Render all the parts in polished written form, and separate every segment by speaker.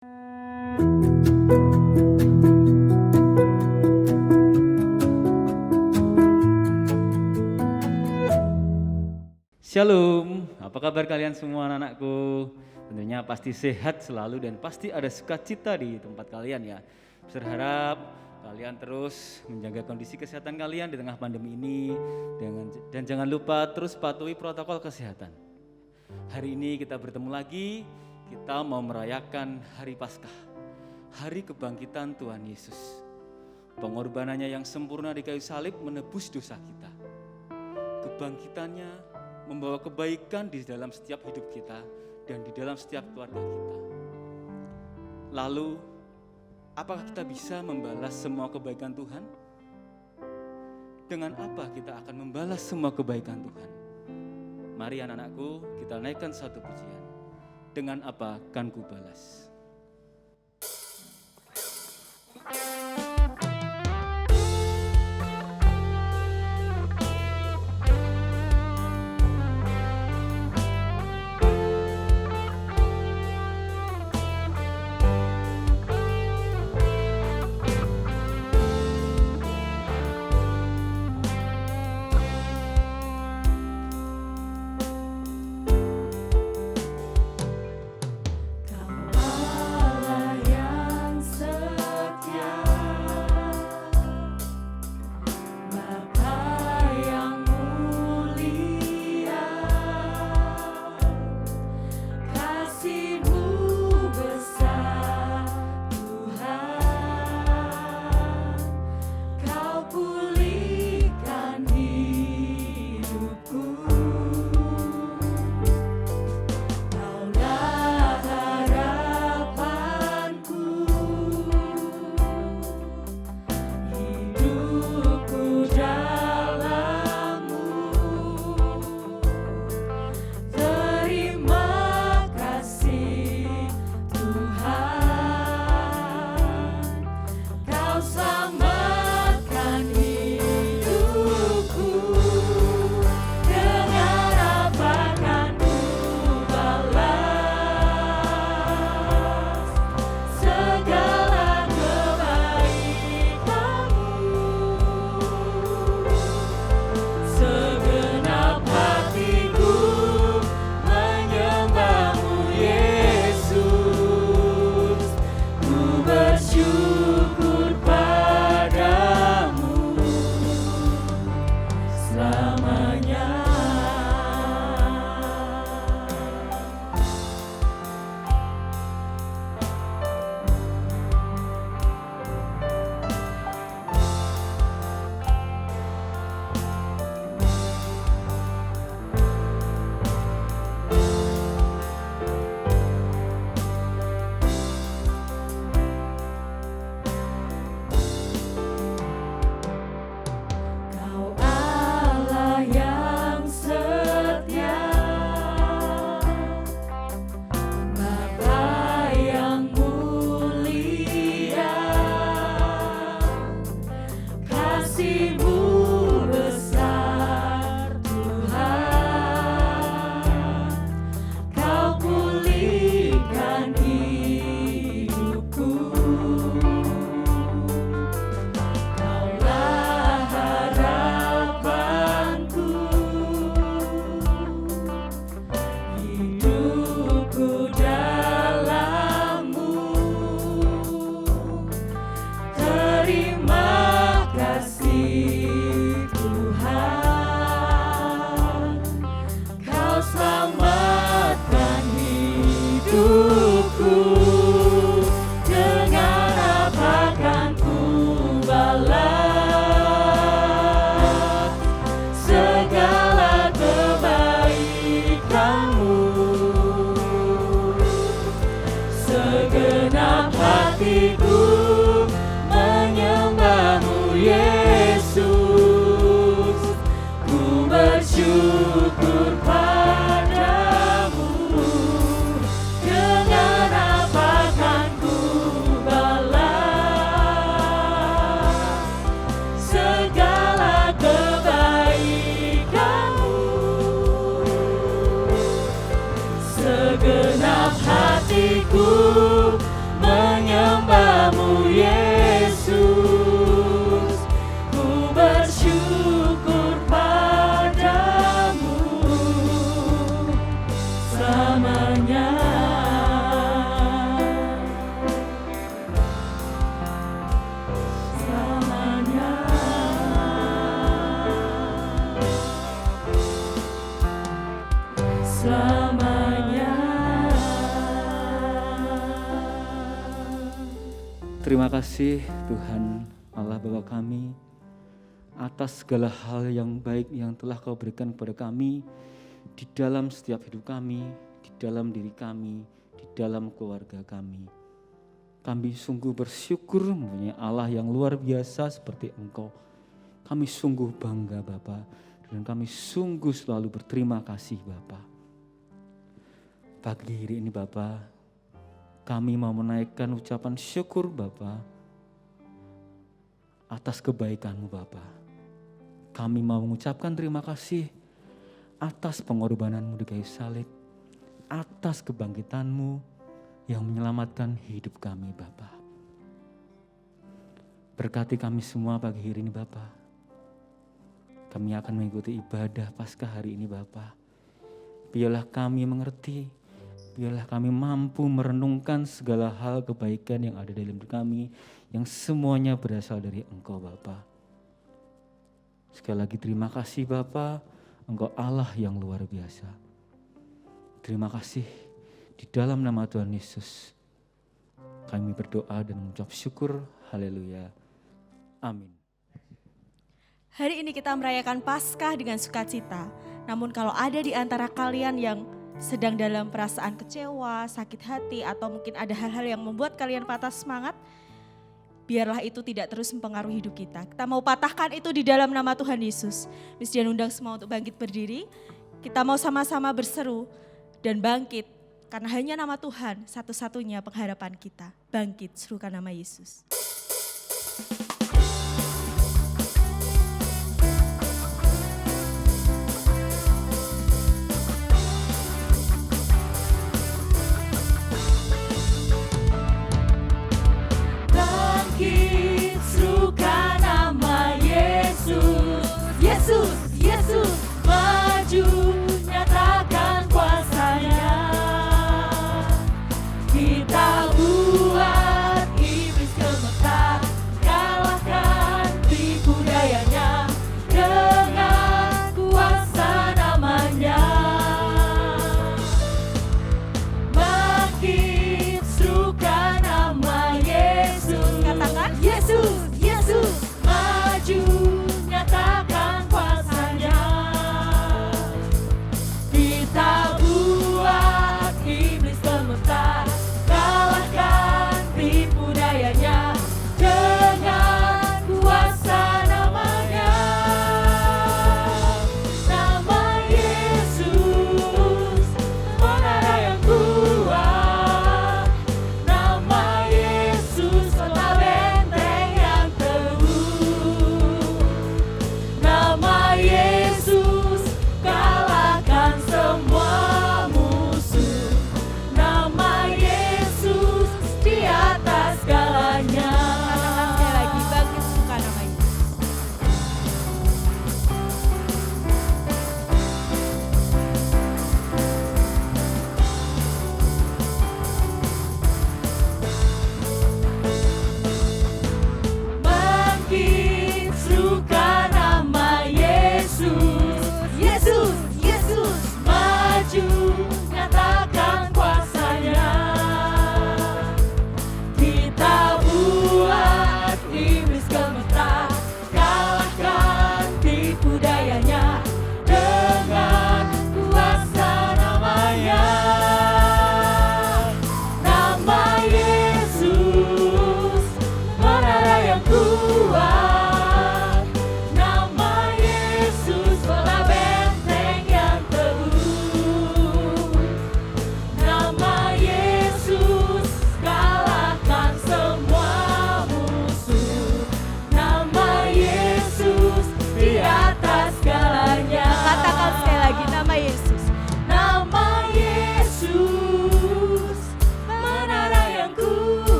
Speaker 1: Shalom, apa kabar kalian semua anak-anakku? Tentunya pasti sehat selalu dan pasti ada sukacita di tempat kalian ya. Berharap kalian terus menjaga kondisi kesehatan kalian di tengah pandemi ini dan jangan lupa terus patuhi protokol kesehatan. Hari ini kita bertemu lagi, kita mau merayakan Hari Paskah, Hari Kebangkitan Tuhan Yesus. Pengorbanannya yang sempurna di kayu salib menebus dosa kita. Kebangkitannya membawa kebaikan di dalam setiap hidup kita dan di dalam setiap keluarga kita. Lalu, apakah kita bisa membalas semua kebaikan Tuhan? Dengan apa kita akan membalas semua kebaikan Tuhan? Mari anak-anakku, kita naikkan satu pujian. Dengan apa kan ku balas? Terima kasih Tuhan Allah Bapa kami atas segala hal yang baik yang telah Kau berikan kepada kami di dalam setiap hidup kami, di dalam diri kami, di dalam keluarga kami. Kami sungguh bersyukur mempunyai Allah yang luar biasa seperti Engkau. Kami sungguh bangga Bapa, dan kami sungguh selalu berterima kasih Bapa. Pagi hari ini Bapa, kami mau menaikkan ucapan syukur Bapa atas kebaikan-Mu Bapa. Kami mau mengucapkan terima kasih atas pengorbanan-Mu di kayu salib, atas kebangkitan-Mu yang menyelamatkan hidup kami Bapa. Berkati kami semua pagi hari ini Bapa. Kami akan mengikuti ibadah Paskah hari ini Bapa. Biarlah kami mengerti, biarlah kami mampu merenungkan segala hal kebaikan yang ada dalam hidup kami, yang semuanya berasal dari Engkau Bapa. Sekali lagi terima kasih Bapa, Engkau Allah yang luar biasa. Terima kasih di dalam nama Tuhan Yesus. Kami berdoa dan mengucap syukur. Haleluya. Amin.
Speaker 2: Hari ini kita merayakan Paskah dengan sukacita. Namun kalau ada di antara kalian yang sedang dalam perasaan kecewa, sakit hati, atau mungkin ada hal-hal yang membuat kalian patah semangat, biarlah itu tidak terus mempengaruhi hidup kita. Kita mau patahkan itu di dalam nama Tuhan Yesus. Miss Dian undang semua untuk bangkit berdiri. Kita mau sama-sama berseru dan bangkit. Karena hanya nama Tuhan satu-satunya pengharapan kita. Bangkit, serukan nama Yesus.
Speaker 3: Yesus, Yesus, maju nyatakan kuasa-Nya. Kita buat iblis gemetar,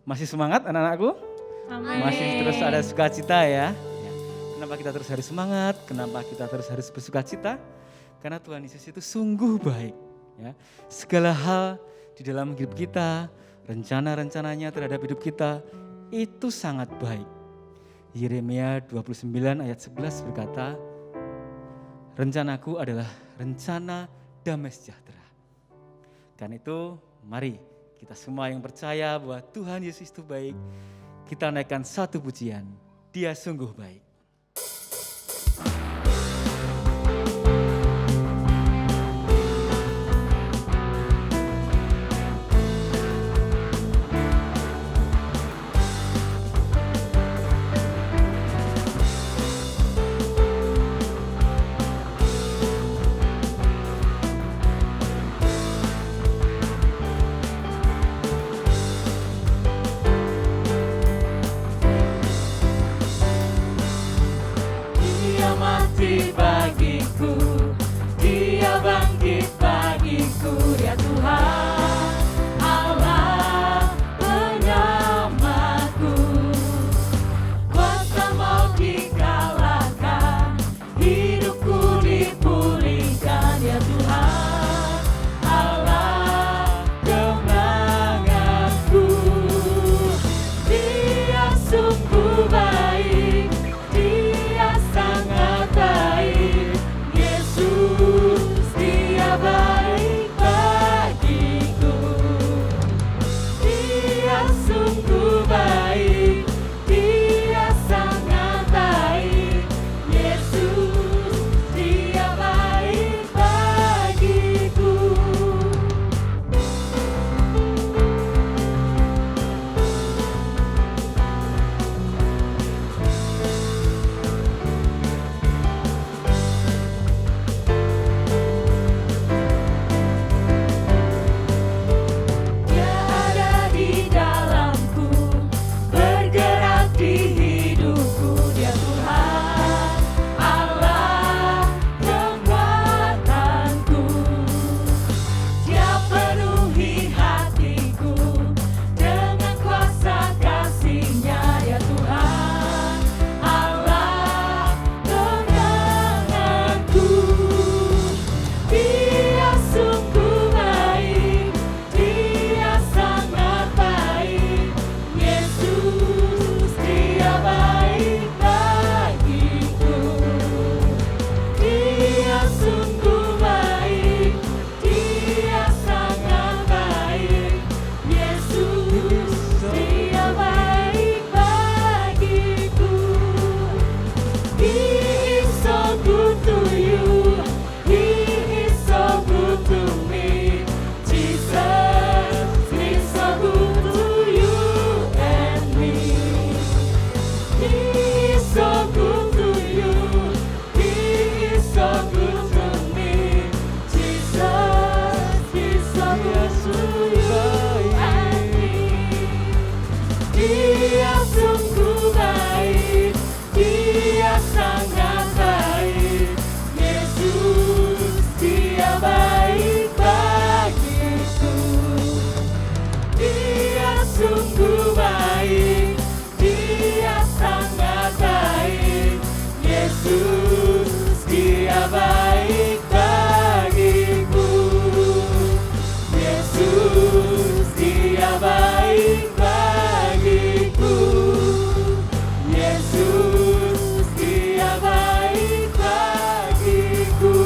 Speaker 1: Masih semangat anak-anakku?
Speaker 3: Amin.
Speaker 1: Masih terus ada sukacita ya. Ya. Kenapa kita terus harus semangat? Kenapa kita terus harus bersukacita? Karena Tuhan Yesus itu sungguh baik. Ya. Segala hal di dalam hidup kita, rencana-rencananya terhadap hidup kita itu sangat baik. Yeremia 29 ayat 11 berkata, rencanaku adalah rencana damai sejahtera. Karena itu mari kita semua yang percaya bahwa Tuhan Yesus itu baik, kita naikkan satu pujian, Dia sungguh baik.
Speaker 3: Dia mati bagiku, Dia bangkit bagiku, ya Tuhan Allah penyelamatku. Kuasa maut dikalahkan, hidupku dipulihkan, ya Tuhan Allah kemenanganku. Dia sungguh baik, Dia sangat baik, Yesus Dia baik bagiku. Dia sungguh baik, Dia sangat baik, Yesus Dia baik bagiku. Dia ada di dalamku, bergerak di hidupku, Dia Tuhan Allah kekuatanku. Dia penuhi hatiku dengan kuasa kasih-Nya, ya Tuhan Allah kemenanganku. Dia sungguh baik, Dia sangat baik, Yesus Dia baik bagiku. Dia sungguh baik, Dia sangat baik, Yesus Dia baik bagiku. He is so good to you, He is so good to me. Jesus is so good to you and me. He is so good to you, He is so good to me. Jesus is so good to you and me. Dia sungguh baik, Dia sangat baik, Yesus Dia baik bagiku. Dia sungguh baik, Dia sangat baik, Yesus Dia baik bagiku. Yesus Dia baik bagiku. Yesus Dia baik bagiku.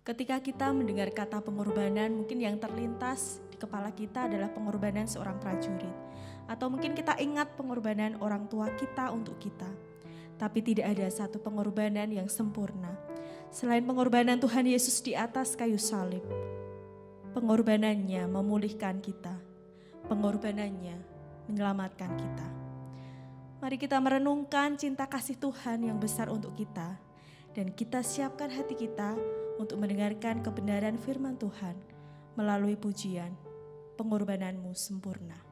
Speaker 2: Ketika kita mendengar kata pengorbanan, mungkin yang terlintas di kepala kita adalah pengorbanan seorang prajurit. Atau mungkin kita ingat pengorbanan orang tua kita untuk kita. Tapi tidak ada satu pengorbanan yang sempurna. Selain pengorbanan Tuhan Yesus di atas kayu salib. Pengorbanannya memulihkan kita. Pengorbanannya menyelamatkan kita. Mari kita merenungkan cinta kasih Tuhan yang besar untuk kita. Dan kita siapkan hati kita untuk mendengarkan kebenaran firman Tuhan melalui pujian Pengorbananmu Sempurna.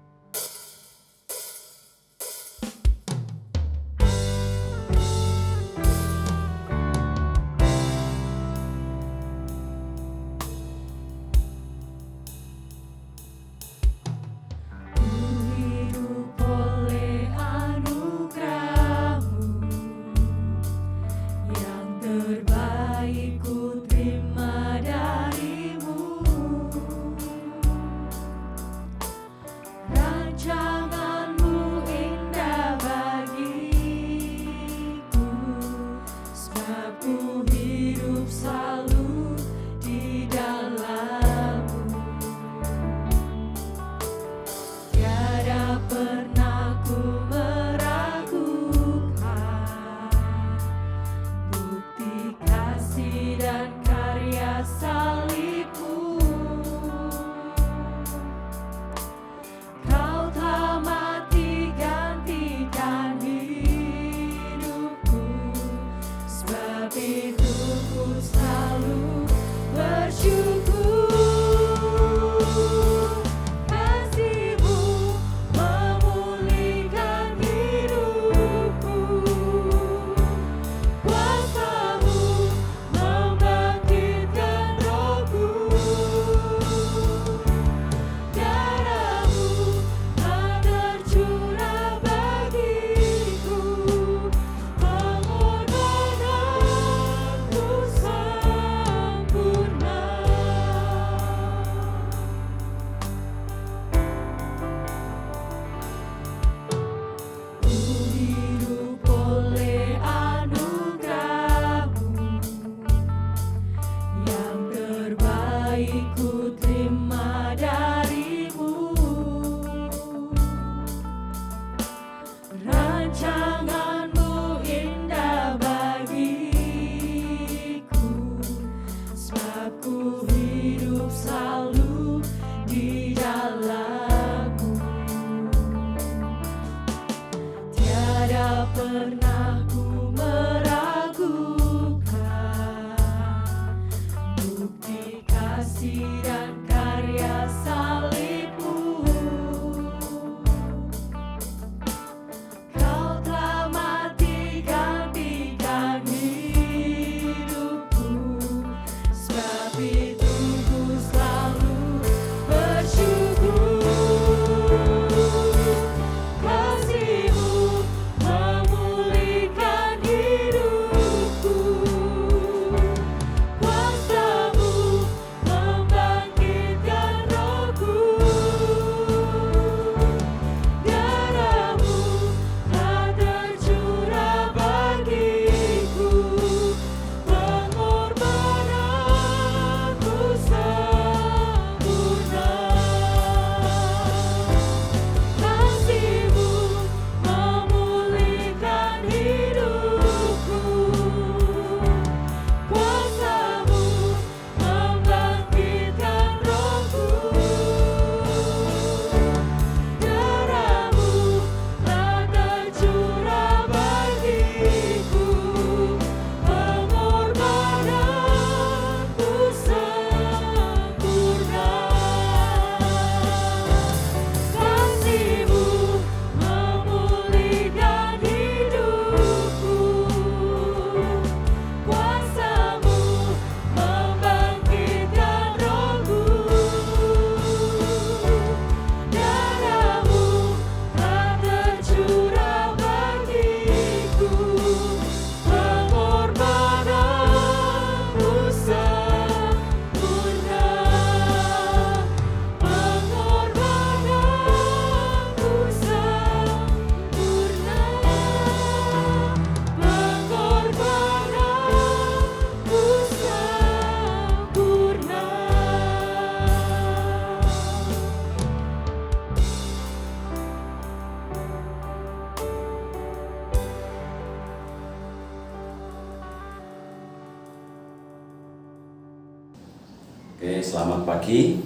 Speaker 4: Oke, selamat pagi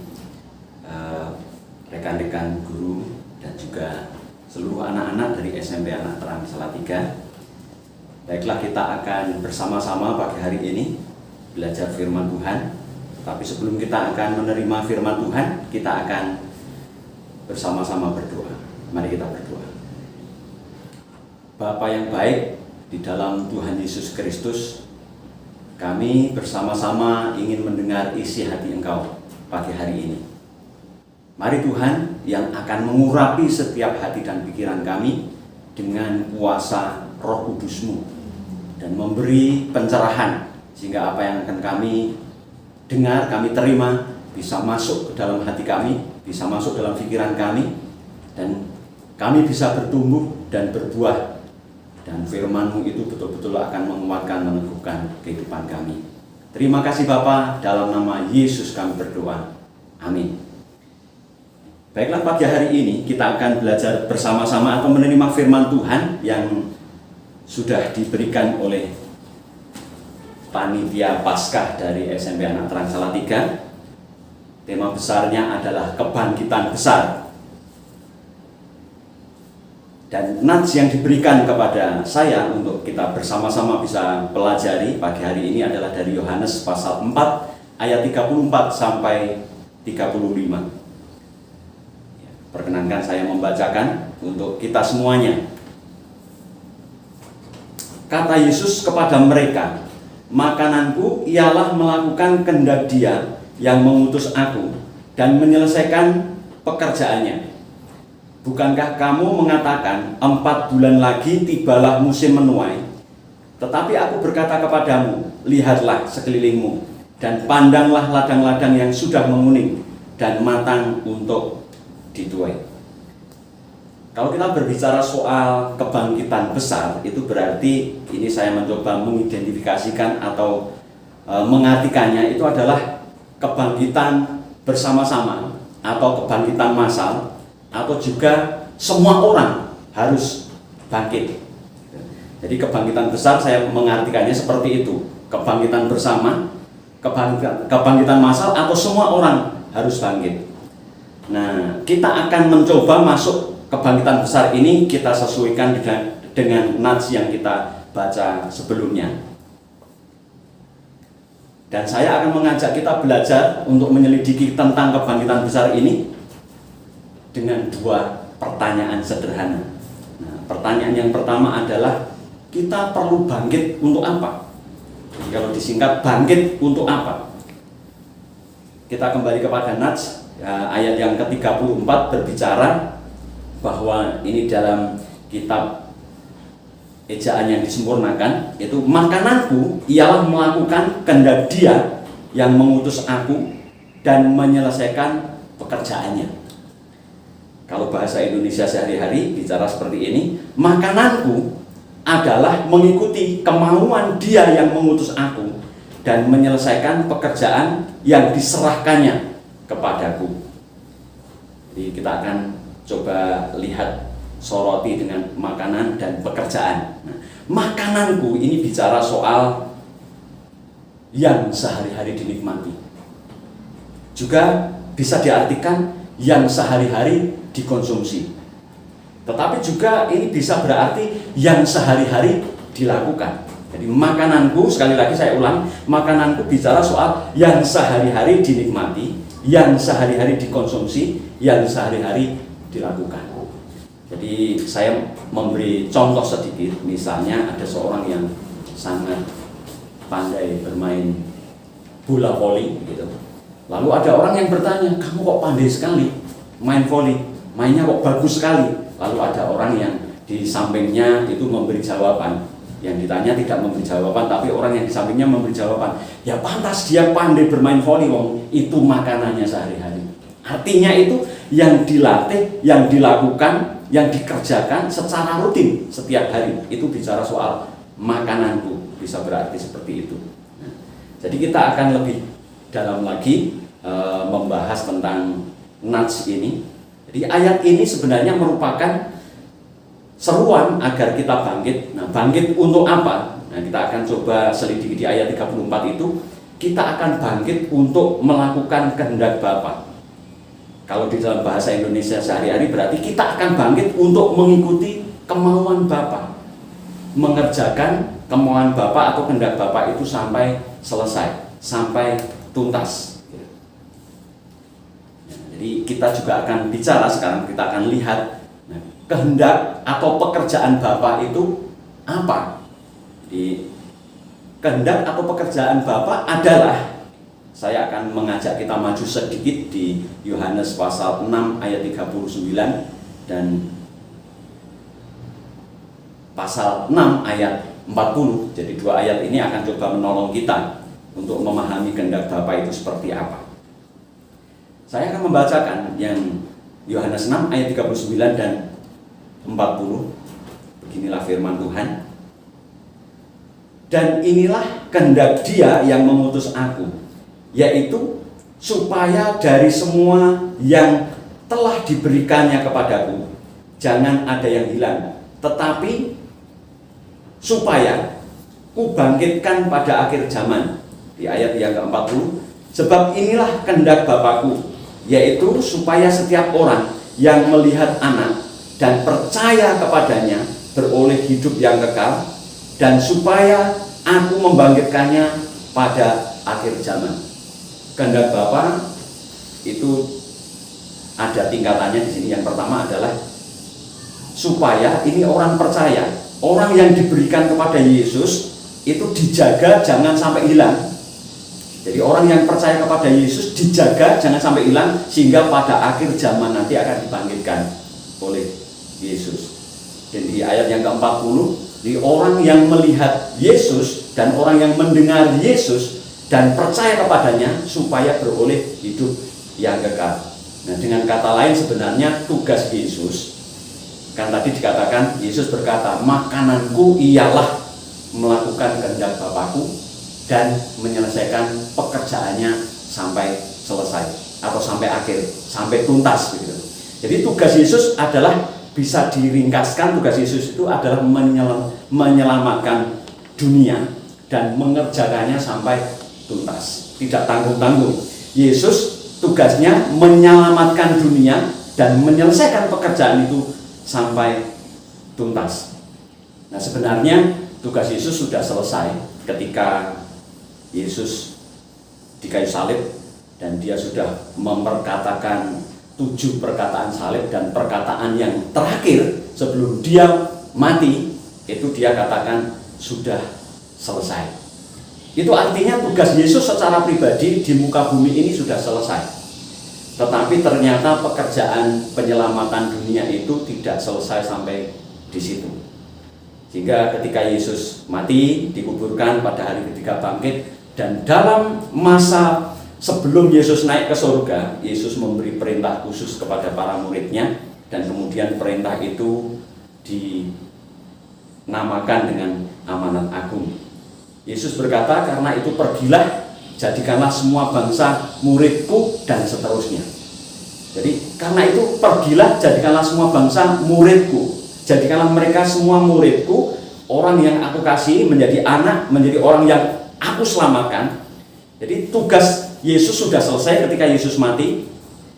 Speaker 4: rekan-rekan guru dan juga seluruh anak-anak dari SMP Anak Terang Salatiga. Baiklah, kita akan bersama-sama pagi hari ini belajar firman Tuhan. Tapi sebelum kita akan menerima firman Tuhan, kita akan bersama-sama berdoa. Mari kita berdoa. Bapa yang baik, di dalam Tuhan Yesus Kristus, kami bersama-sama ingin mendengar isi hati Engkau pagi hari ini. Mari Tuhan yang akan mengurapi setiap hati dan pikiran kami dengan kuasa Roh Kudus-Mu dan memberi pencerahan sehingga apa yang akan kami dengar, kami terima bisa masuk ke dalam hati kami, bisa masuk dalam pikiran kami, dan kami bisa bertumbuh dan berbuah, dan firman-Mu itu betul-betul akan menguatkan, meneguhkan kehidupan kami. Terima kasih Bapa, dalam nama Yesus kami berdoa. Amin. Baiklah, pagi hari ini kita akan belajar bersama-sama atau menerima firman Tuhan yang sudah diberikan oleh panitia Paskah dari SMP Anak Terang Salatiga. Tema besarnya adalah kebangkitan besar. Dan nats yang diberikan kepada saya untuk kita bersama-sama bisa pelajari pagi hari ini adalah dari Yohanes pasal 4 ayat 34 sampai 35. Perkenankan saya membacakan untuk kita semuanya. Kata Yesus kepada mereka, "Makananku ialah melakukan kehendak Dia yang mengutus aku dan menyelesaikan pekerjaannya. Bukankah kamu mengatakan 4 bulan lagi tibalah musim menuai? Tetapi aku berkata kepadamu, lihatlah sekelilingmu dan pandanglah ladang-ladang yang sudah menguning dan matang untuk dituai." Kalau kita berbicara soal kebangkitan besar, itu berarti ini saya mencoba mengidentifikasikan atau mengartikannya itu adalah kebangkitan bersama-sama atau kebangkitan massal, atau juga semua orang harus bangkit. Jadi kebangkitan besar saya mengartikannya seperti itu, kebangkitan bersama, kebangkitan massal, atau semua orang harus bangkit. Nah, kita akan mencoba masuk kebangkitan besar ini, kita sesuaikan dengan nats yang kita baca sebelumnya. Dan saya akan mengajak kita belajar untuk menyelidiki tentang kebangkitan besar ini dengan 2 pertanyaan sederhana. Nah, pertanyaan yang pertama adalah, kita perlu bangkit untuk apa? Jadi kalau disingkat, bangkit untuk apa? Kita kembali kepada nats. Ayat yang ke-34 berbicara bahwa ini dalam kitab ejaan yang disempurnakan, itu makananku ialah melakukan kehendak Dia yang mengutus aku dan menyelesaikan pekerjaannya. Kalau bahasa Indonesia sehari-hari bicara seperti ini, makananku adalah mengikuti kemauan Dia yang mengutus aku dan menyelesaikan pekerjaan yang diserahkannya kepadaku. Jadi kita akan coba lihat, soroti dengan makanan dan pekerjaan. Nah, makananku ini bicara soal yang sehari-hari dinikmati. Juga bisa diartikan yang sehari-hari dikonsumsi. Tetapi juga ini bisa berarti yang sehari-hari dilakukan. Jadi makananku, sekali lagi saya ulang, makananku bicara soal yang sehari-hari dinikmati, yang sehari-hari dikonsumsi, yang sehari-hari dilakukan. Jadi saya memberi contoh sedikit, misalnya ada seorang yang sangat pandai bermain bola voli gitu. Lalu ada orang yang bertanya, "Kamu kok pandai sekali main voli? Mainnya kok bagus sekali?" Lalu ada orang yang di sampingnya itu memberi jawaban. Yang ditanya tidak memberi jawaban, tapi orang yang di sampingnya memberi jawaban, "Ya pantas dia pandai bermain voli, wong itu makanannya sehari-hari." Artinya itu yang dilatih, yang dilakukan, yang dikerjakan secara rutin setiap hari. Itu bicara soal makananku, bisa berarti seperti itu. Nah, jadi kita akan lebih dalam lagi membahas tentang nats ini. Jadi ayat ini sebenarnya merupakan seruan agar kita bangkit. Nah, bangkit untuk apa? Nah, kita akan coba selidiki di ayat 34 itu. Kita akan bangkit untuk melakukan kehendak Bapa. Kalau di dalam bahasa Indonesia sehari-hari berarti kita akan bangkit untuk mengikuti kemauan Bapa. Mengerjakan kemauan Bapa atau kehendak Bapa itu sampai selesai. sampai tuntas. Jadi kita juga akan bicara sekarang, kita akan lihat kehendak atau pekerjaan Bapa itu apa. Jadi kehendak atau pekerjaan Bapa adalah, saya akan mengajak kita maju sedikit di Yohanes pasal 6 ayat 39 dan pasal 6 ayat 40. Jadi dua ayat ini akan coba menolong kita untuk memahami kehendak Bapa itu seperti apa. Saya akan membacakan yang Yohanes 6 ayat 39 dan 40. Beginilah firman Tuhan. Dan inilah kehendak Dia yang mengutus aku, yaitu supaya dari semua yang telah diberikannya kepadaku jangan ada yang hilang, tetapi supaya kubangkitkan pada akhir zaman. Di ayat yang ke-40, sebab inilah kehendak Bapakku, yaitu supaya setiap orang yang melihat Anak dan percaya kepadanya beroleh hidup yang kekal, dan supaya aku membangkitkannya pada akhir zaman. Kehendak Bapa itu ada tingkatannya di sini. Yang pertama adalah supaya ini orang percaya, orang yang diberikan kepada Yesus itu dijaga jangan sampai hilang. Jadi orang yang percaya kepada Yesus dijaga jangan sampai hilang, sehingga pada akhir zaman nanti akan dibangkitkan oleh Yesus. Dan di ayat yang ke-40, di orang yang melihat Yesus dan orang yang mendengar Yesus dan percaya kepadanya supaya beroleh hidup yang kekal. Nah, dengan kata lain sebenarnya tugas Yesus, kan tadi dikatakan Yesus berkata, makananku ialah melakukan kehendak Bapakku dan menyelesaikan pekerjaannya sampai selesai atau sampai akhir, sampai tuntas begitu. Jadi tugas Yesus adalah, bisa diringkaskan, tugas Yesus itu adalah menyelamatkan dunia dan mengerjakannya sampai tuntas, tidak tanggung-tanggung. Yesus tugasnya menyelamatkan dunia dan menyelesaikan pekerjaan itu sampai tuntas. Nah, sebenarnya tugas Yesus sudah selesai ketika Yesus di kayu salib, dan Dia sudah memperkatakan 7 perkataan salib, dan perkataan yang terakhir sebelum Dia mati itu Dia katakan sudah selesai. Itu artinya tugas Yesus secara pribadi di muka bumi ini sudah selesai. Tetapi ternyata pekerjaan penyelamatan dunia itu tidak selesai sampai di situ. Sehingga ketika Yesus mati, dikuburkan, pada hari ketiga bangkit, dan dalam masa sebelum Yesus naik ke surga, Yesus memberi perintah khusus kepada para muridnya, dan kemudian perintah itu dinamakan dengan amanat agung. Yesus berkata, karena itu pergilah, jadikanlah semua bangsa muridku, dan seterusnya. Jadi karena itu pergilah, jadikanlah semua bangsa muridku, jadikanlah mereka semua muridku, orang yang aku kasih menjadi anak, menjadi orang yang aku selamatkan. Jadi tugas Yesus sudah selesai ketika Yesus mati,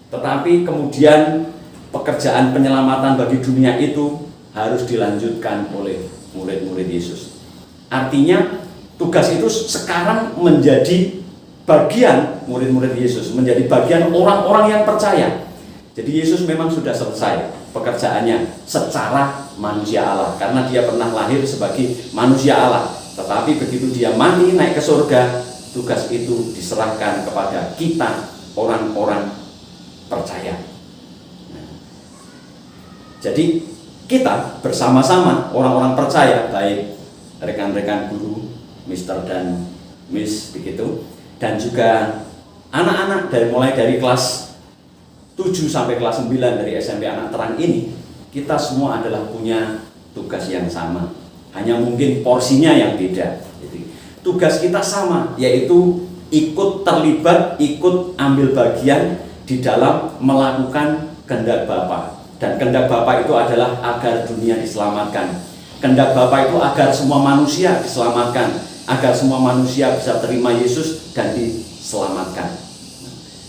Speaker 4: tetapi kemudian pekerjaan penyelamatan bagi dunia itu harus dilanjutkan oleh murid-murid Yesus. Artinya tugas itu sekarang menjadi bagian murid-murid Yesus, menjadi bagian orang-orang yang percaya. Jadi Yesus memang sudah selesai pekerjaannya secara manusia Allah, karena Dia pernah lahir sebagai manusia Allah. Tetapi begitu Dia mati naik ke surga, tugas itu diserahkan kepada kita, orang-orang percaya. Jadi kita bersama-sama orang-orang percaya, baik rekan-rekan guru, Mister dan Miss begitu, dan juga anak-anak mulai dari kelas 7 sampai kelas 9 dari SMP Anak Terang ini, kita semua adalah punya tugas yang sama. Hanya mungkin porsinya yang beda. Jadi, tugas kita sama, yaitu ikut terlibat, ikut ambil bagian di dalam melakukan kehendak Bapa. Dan kehendak Bapa itu adalah agar dunia diselamatkan. Kehendak Bapa itu agar semua manusia diselamatkan, agar semua manusia bisa terima Yesus dan diselamatkan.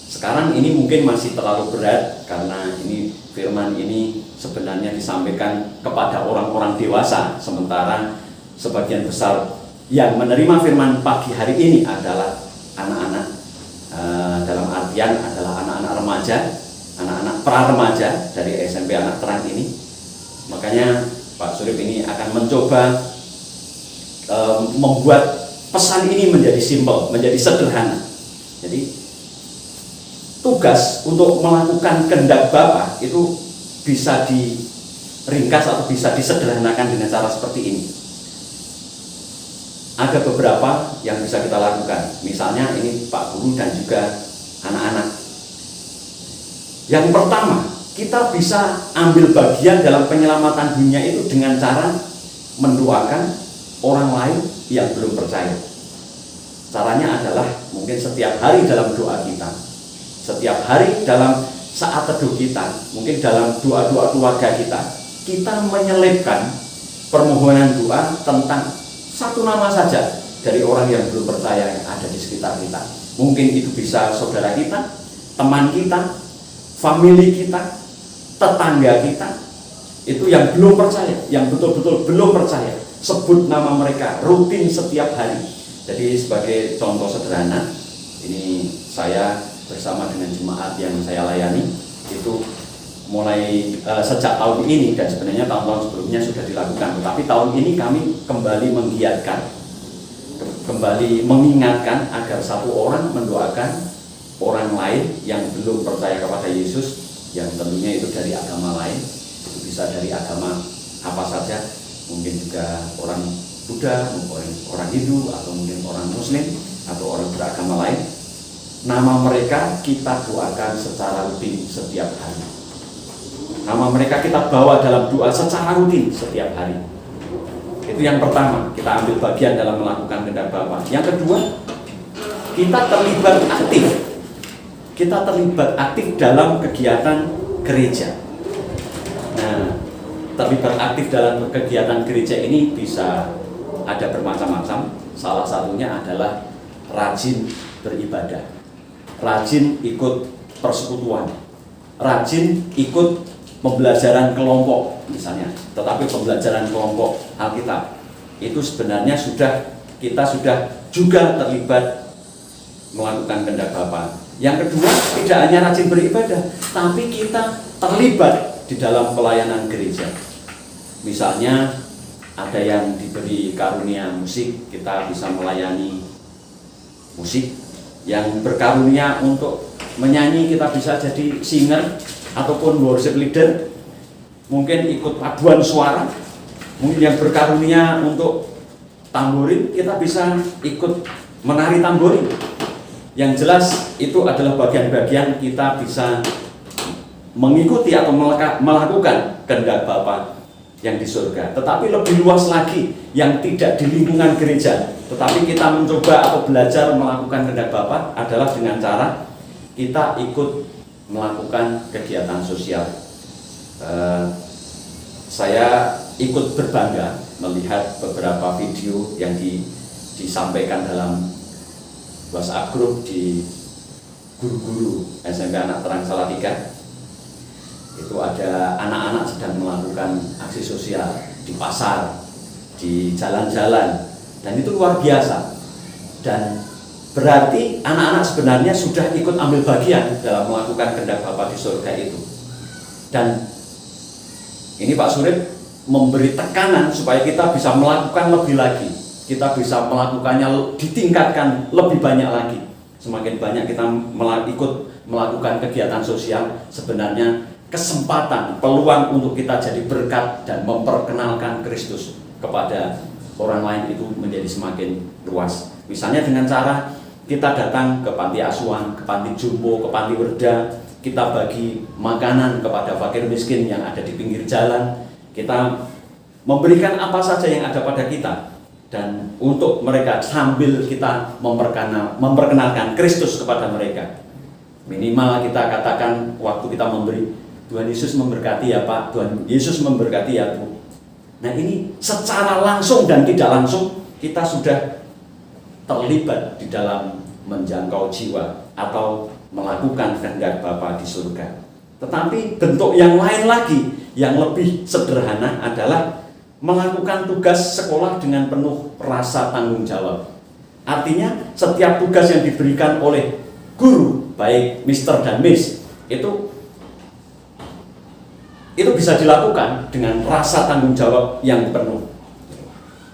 Speaker 4: Sekarang ini mungkin masih terlalu berat, karena ini firman ini sebenarnya disampaikan kepada orang-orang dewasa, sementara sebagian besar yang menerima firman pagi hari ini adalah anak-anak, dalam artian adalah anak-anak remaja, anak-anak pra-remaja dari SMP Anak Terang ini. Makanya Pak Surip ini akan mencoba membuat pesan ini menjadi simpel, menjadi sederhana. Jadi tugas untuk melakukan kehendak Bapa itu bisa diringkas atau bisa disederhanakan dengan cara seperti ini. Ada beberapa yang bisa kita lakukan. Misalnya ini Pak Guru dan juga anak-anak. Yang pertama, kita bisa ambil bagian dalam penyelamatan dunia itu dengan cara mendoakan orang lain yang belum percaya. Caranya adalah mungkin setiap hari dalam doa kita, setiap hari dalam saat teduh kita, mungkin dalam doa-doa keluarga kita menyelipkan permohonan doa tentang satu nama saja dari orang yang belum percaya yang ada di sekitar kita. Mungkin itu bisa saudara kita, teman kita, famili kita, tetangga kita, itu yang belum percaya, yang betul-betul belum percaya. Sebut nama mereka rutin setiap hari. Jadi sebagai contoh sederhana, ini saya bersama dengan jemaat yang saya layani itu mulai sejak tahun ini, dan sebenarnya tahun-tahun sebelumnya sudah dilakukan, tetapi tahun ini kami kembali menggiatkan, kembali mengingatkan agar satu orang mendoakan orang lain yang belum percaya kepada Yesus, yang tentunya itu dari agama lain, itu bisa dari agama apa saja, mungkin juga orang Buddha, orang Hindu, atau mungkin orang Muslim, atau orang beragama lain. Nama mereka kita doakan secara rutin setiap hari. Nama mereka kita bawa dalam doa secara rutin setiap hari. Itu yang pertama, kita ambil bagian dalam melakukan kehendak Bapa. Yang kedua, kita terlibat aktif. Kita terlibat aktif dalam kegiatan gereja. Nah, terlibat aktif dalam kegiatan gereja ini bisa ada bermacam-macam. Salah satunya adalah rajin beribadah, rajin ikut persekutuan, rajin ikut pembelajaran kelompok misalnya. Tetapi pembelajaran kelompok Alkitab itu sebenarnya kita sudah juga terlibat melakukan kehendak Bapa. Yang kedua, tidak hanya rajin beribadah, tapi kita terlibat di dalam pelayanan gereja. Misalnya ada yang diberi karunia musik, kita bisa melayani musik. Yang berkarunia untuk menyanyi, kita bisa jadi singer ataupun worship leader, mungkin ikut paduan suara. Mungkin yang berkarunia untuk tamborin, kita bisa ikut menari tamborin. Yang jelas itu adalah bagian-bagian kita bisa mengikuti atau melakukan kehendak Bapa yang di surga. Tetapi lebih luas lagi, yang tidak di lingkungan gereja, tetapi kita mencoba atau belajar melakukan kehendak Bapa adalah dengan cara kita ikut melakukan kegiatan sosial. Saya ikut berbangga melihat beberapa video yang disampaikan dalam WhatsApp grup di guru-guru SMP Anak Terang Salatiga. Itu ada anak-anak sedang melakukan aksi sosial di pasar, di jalan-jalan, dan itu luar biasa. Dan berarti anak-anak sebenarnya sudah ikut ambil bagian dalam melakukan kehendak Bapa di surga itu. Dan ini Pak Surip memberi tekanan supaya kita bisa melakukan lebih lagi, kita bisa melakukannya, ditingkatkan lebih banyak lagi. Semakin banyak kita ikut melakukan kegiatan sosial, sebenarnya kesempatan, peluang untuk kita jadi berkat dan memperkenalkan Kristus kepada orang lain itu menjadi semakin luas. Misalnya dengan cara kita datang ke panti asuhan, ke panti jumbo, ke panti werda, kita bagi makanan kepada fakir miskin yang ada di pinggir jalan, kita memberikan apa saja yang ada pada kita, dan untuk mereka sambil kita memperkenalkan Kristus kepada mereka. Minimal kita katakan waktu kita memberi, Tuhan Yesus memberkati ya Pak, Tuhan Yesus memberkati ya Bu. Nah ini secara langsung dan tidak langsung kita sudah terlibat di dalam menjangkau jiwa atau melakukan kehendak Bapa di surga. Tetapi bentuk yang lain lagi, yang lebih sederhana adalah melakukan tugas sekolah dengan penuh rasa tanggung jawab. Artinya setiap tugas yang diberikan oleh guru, baik Mister dan Miss, itu bisa dilakukan dengan rasa tanggung jawab yang penuh.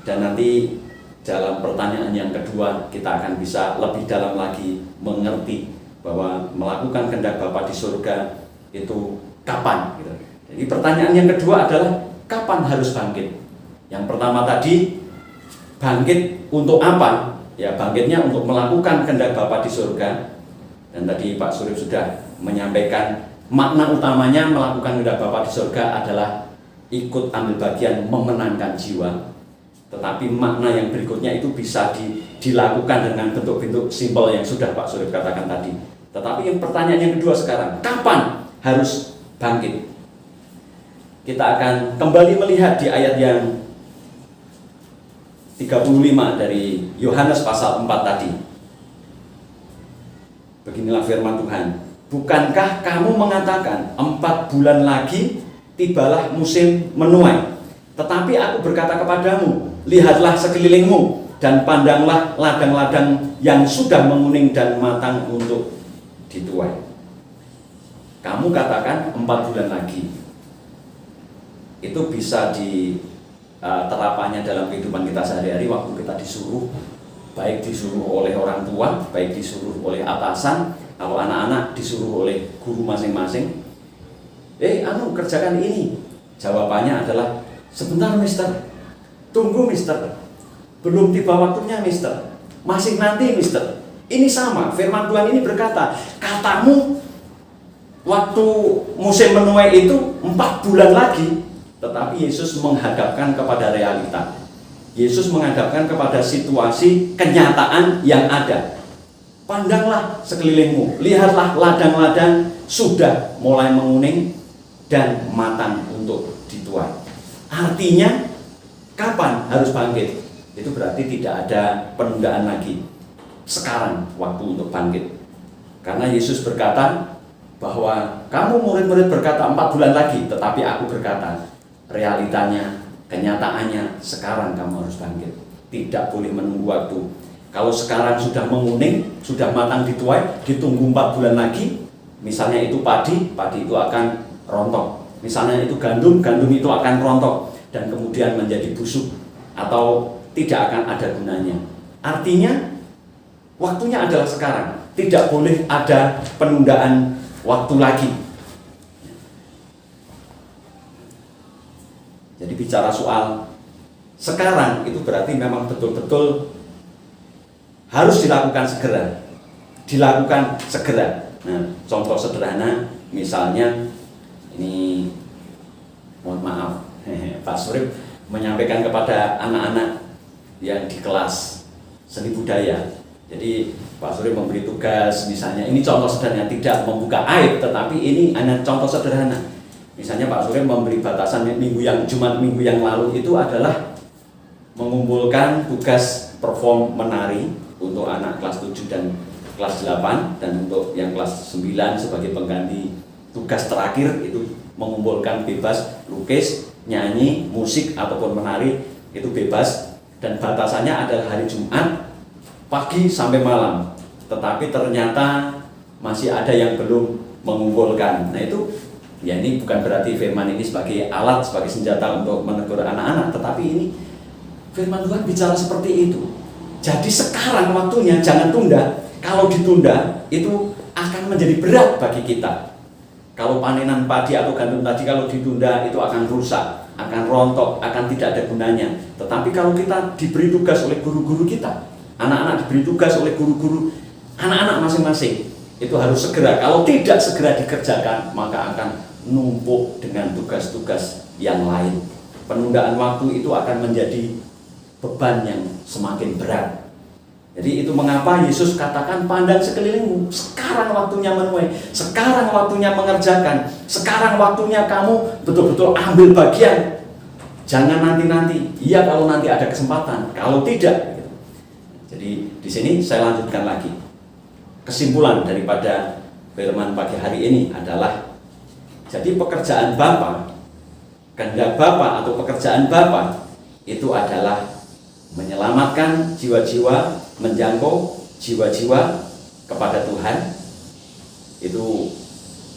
Speaker 4: Dan nanti dalam pertanyaan yang kedua kita akan bisa lebih dalam lagi mengerti bahwa melakukan kehendak Bapa di surga itu kapan gitu. Jadi pertanyaan yang kedua adalah kapan harus bangkit? Yang pertama tadi, bangkit untuk apa? Ya, bangkitnya untuk melakukan kehendak Bapa di surga. Dan tadi Pak Surip sudah menyampaikan makna utamanya melakukan kehendak Bapa di surga adalah ikut ambil bagian memenangkan jiwa. Tetapi makna yang berikutnya itu bisa dilakukan dengan bentuk-bentuk simpel yang sudah Pak Surip katakan tadi. Tetapi yang pertanyaan yang kedua sekarang, kapan harus bangkit? Kita akan kembali melihat di ayat yang 35 dari Yohanes pasal 4 tadi. Beginilah firman Tuhan. Bukankah kamu mengatakan 4 bulan lagi tibalah musim menuai? Tetapi aku berkata kepadamu, lihatlah sekelilingmu dan pandanglah ladang-ladang yang sudah menguning dan matang untuk dituai. Kamu katakan 4 bulan lagi. Itu bisa terapannya dalam kehidupan kita sehari-hari waktu kita disuruh, baik disuruh oleh orang tua, baik disuruh oleh atasan, kalau anak-anak disuruh oleh guru masing-masing. Kerjakan ini. Jawabannya adalah, sebentar Mister, tunggu Mister, belum tiba waktunya Mister, masih nanti Mister. Ini sama, firman Tuhan ini berkata, katamu waktu musim menuai itu 4 bulan lagi. Tetapi Yesus menghadapkan kepada realita. Yesus menghadapkan kepada situasi kenyataan yang ada. Pandanglah sekelilingmu, lihatlah ladang-ladang sudah mulai menguning dan matang untuk dituai. Artinya kapan harus bangkit? Itu berarti tidak ada penundaan lagi. Sekarang waktu untuk bangkit. Karena Yesus berkata bahwa kamu murid-murid berkata 4 bulan lagi, tetapi aku berkata realitanya, kenyataannya sekarang kamu harus bangkit. Tidak boleh menunggu waktu. Kalau sekarang sudah menguning, sudah matang dituai, ditunggu 4 bulan lagi. Misalnya itu padi itu akan rontok. Misalnya itu gandum itu akan rontok dan kemudian menjadi busuk atau tidak akan ada gunanya. Artinya waktunya adalah sekarang. Tidak boleh ada penundaan waktu lagi. Jadi bicara soal sekarang itu berarti memang betul-betul harus dilakukan segera. Dilakukan segera. Nah, contoh sederhana misalnya ini, mohon maaf, Pak Surip menyampaikan kepada anak-anak yang di kelas seni budaya. Jadi Pak Surip memberi tugas, misalnya ini contoh sederhana, tidak membuka aib, tetapi ini hanya contoh sederhana. Misalnya Pak Surip memberi batasan Jumat minggu yang lalu itu adalah mengumpulkan tugas perform menari untuk anak kelas 7 dan kelas 8, dan untuk yang kelas 9 sebagai pengganti tugas terakhir itu mengumpulkan bebas lukis, nyanyi, musik ataupun menari itu bebas, dan batasannya adalah hari Jumat pagi sampai malam. Tetapi ternyata masih ada yang belum mengumpulkan. Nah itu ya, ini bukan berarti firman ini sebagai alat, sebagai senjata untuk menegur anak-anak, tetapi ini firman Tuhan bicara seperti itu. Jadi sekarang waktunya, jangan tunda. Kalau ditunda itu akan menjadi berat bagi kita. Kalau panenan padi atau gandum tadi kalau ditunda itu akan rusak, akan rontok, akan tidak ada gunanya. Tetapi kalau kita diberi tugas oleh guru-guru kita, anak-anak diberi tugas oleh guru-guru anak-anak masing-masing, itu harus segera. Kalau tidak segera dikerjakan, maka akan numpuk dengan tugas-tugas yang lain. Penundaan waktu itu akan menjadi beban yang semakin berat. Jadi itu mengapa Yesus katakan pandang sekelilingmu, sekarang waktunya menuai, sekarang waktunya mengerjakan, sekarang waktunya kamu betul-betul ambil bagian. Jangan nanti-nanti. Iya kalau nanti ada kesempatan, kalau tidak. Jadi di sini saya lanjutkan lagi. Kesimpulan daripada firman pagi hari ini adalah, jadi pekerjaan Bapa, kehendak Bapa atau pekerjaan Bapa itu adalah menyelamatkan jiwa-jiwa menjangkau jiwa-jiwa kepada Tuhan itu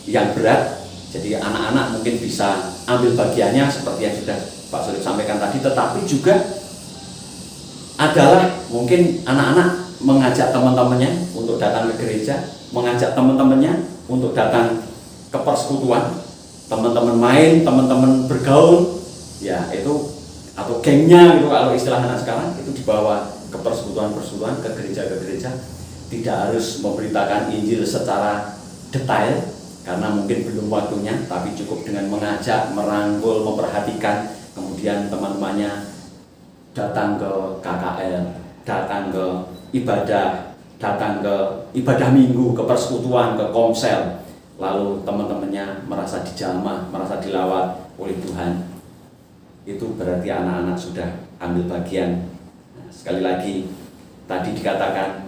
Speaker 4: yang berat. Jadi anak-anak mungkin bisa ambil bagiannya seperti yang sudah Pak Surip sampaikan tadi, tetapi juga adalah mungkin anak-anak mengajak teman-temannya untuk datang ke gereja, mengajak teman-temannya untuk datang ke persekutuan, teman-teman main, teman-teman bergaul, ya itu, atau gengnya gitu kalau istilah anak sekarang, itu dibawa ke persekutuan-persekutuan, ke gereja-gereja. Tidak harus memberitakan Injil secara detail karena mungkin belum waktunya, tapi cukup dengan mengajak, merangkul, memperhatikan, kemudian teman-temannya datang ke KKL, datang ke ibadah, datang ke ibadah minggu, ke persekutuan, ke komsel, lalu teman-temannya merasa dijamah, merasa dilawat oleh Tuhan. Itu berarti anak-anak sudah ambil bagian. Nah, sekali lagi tadi dikatakan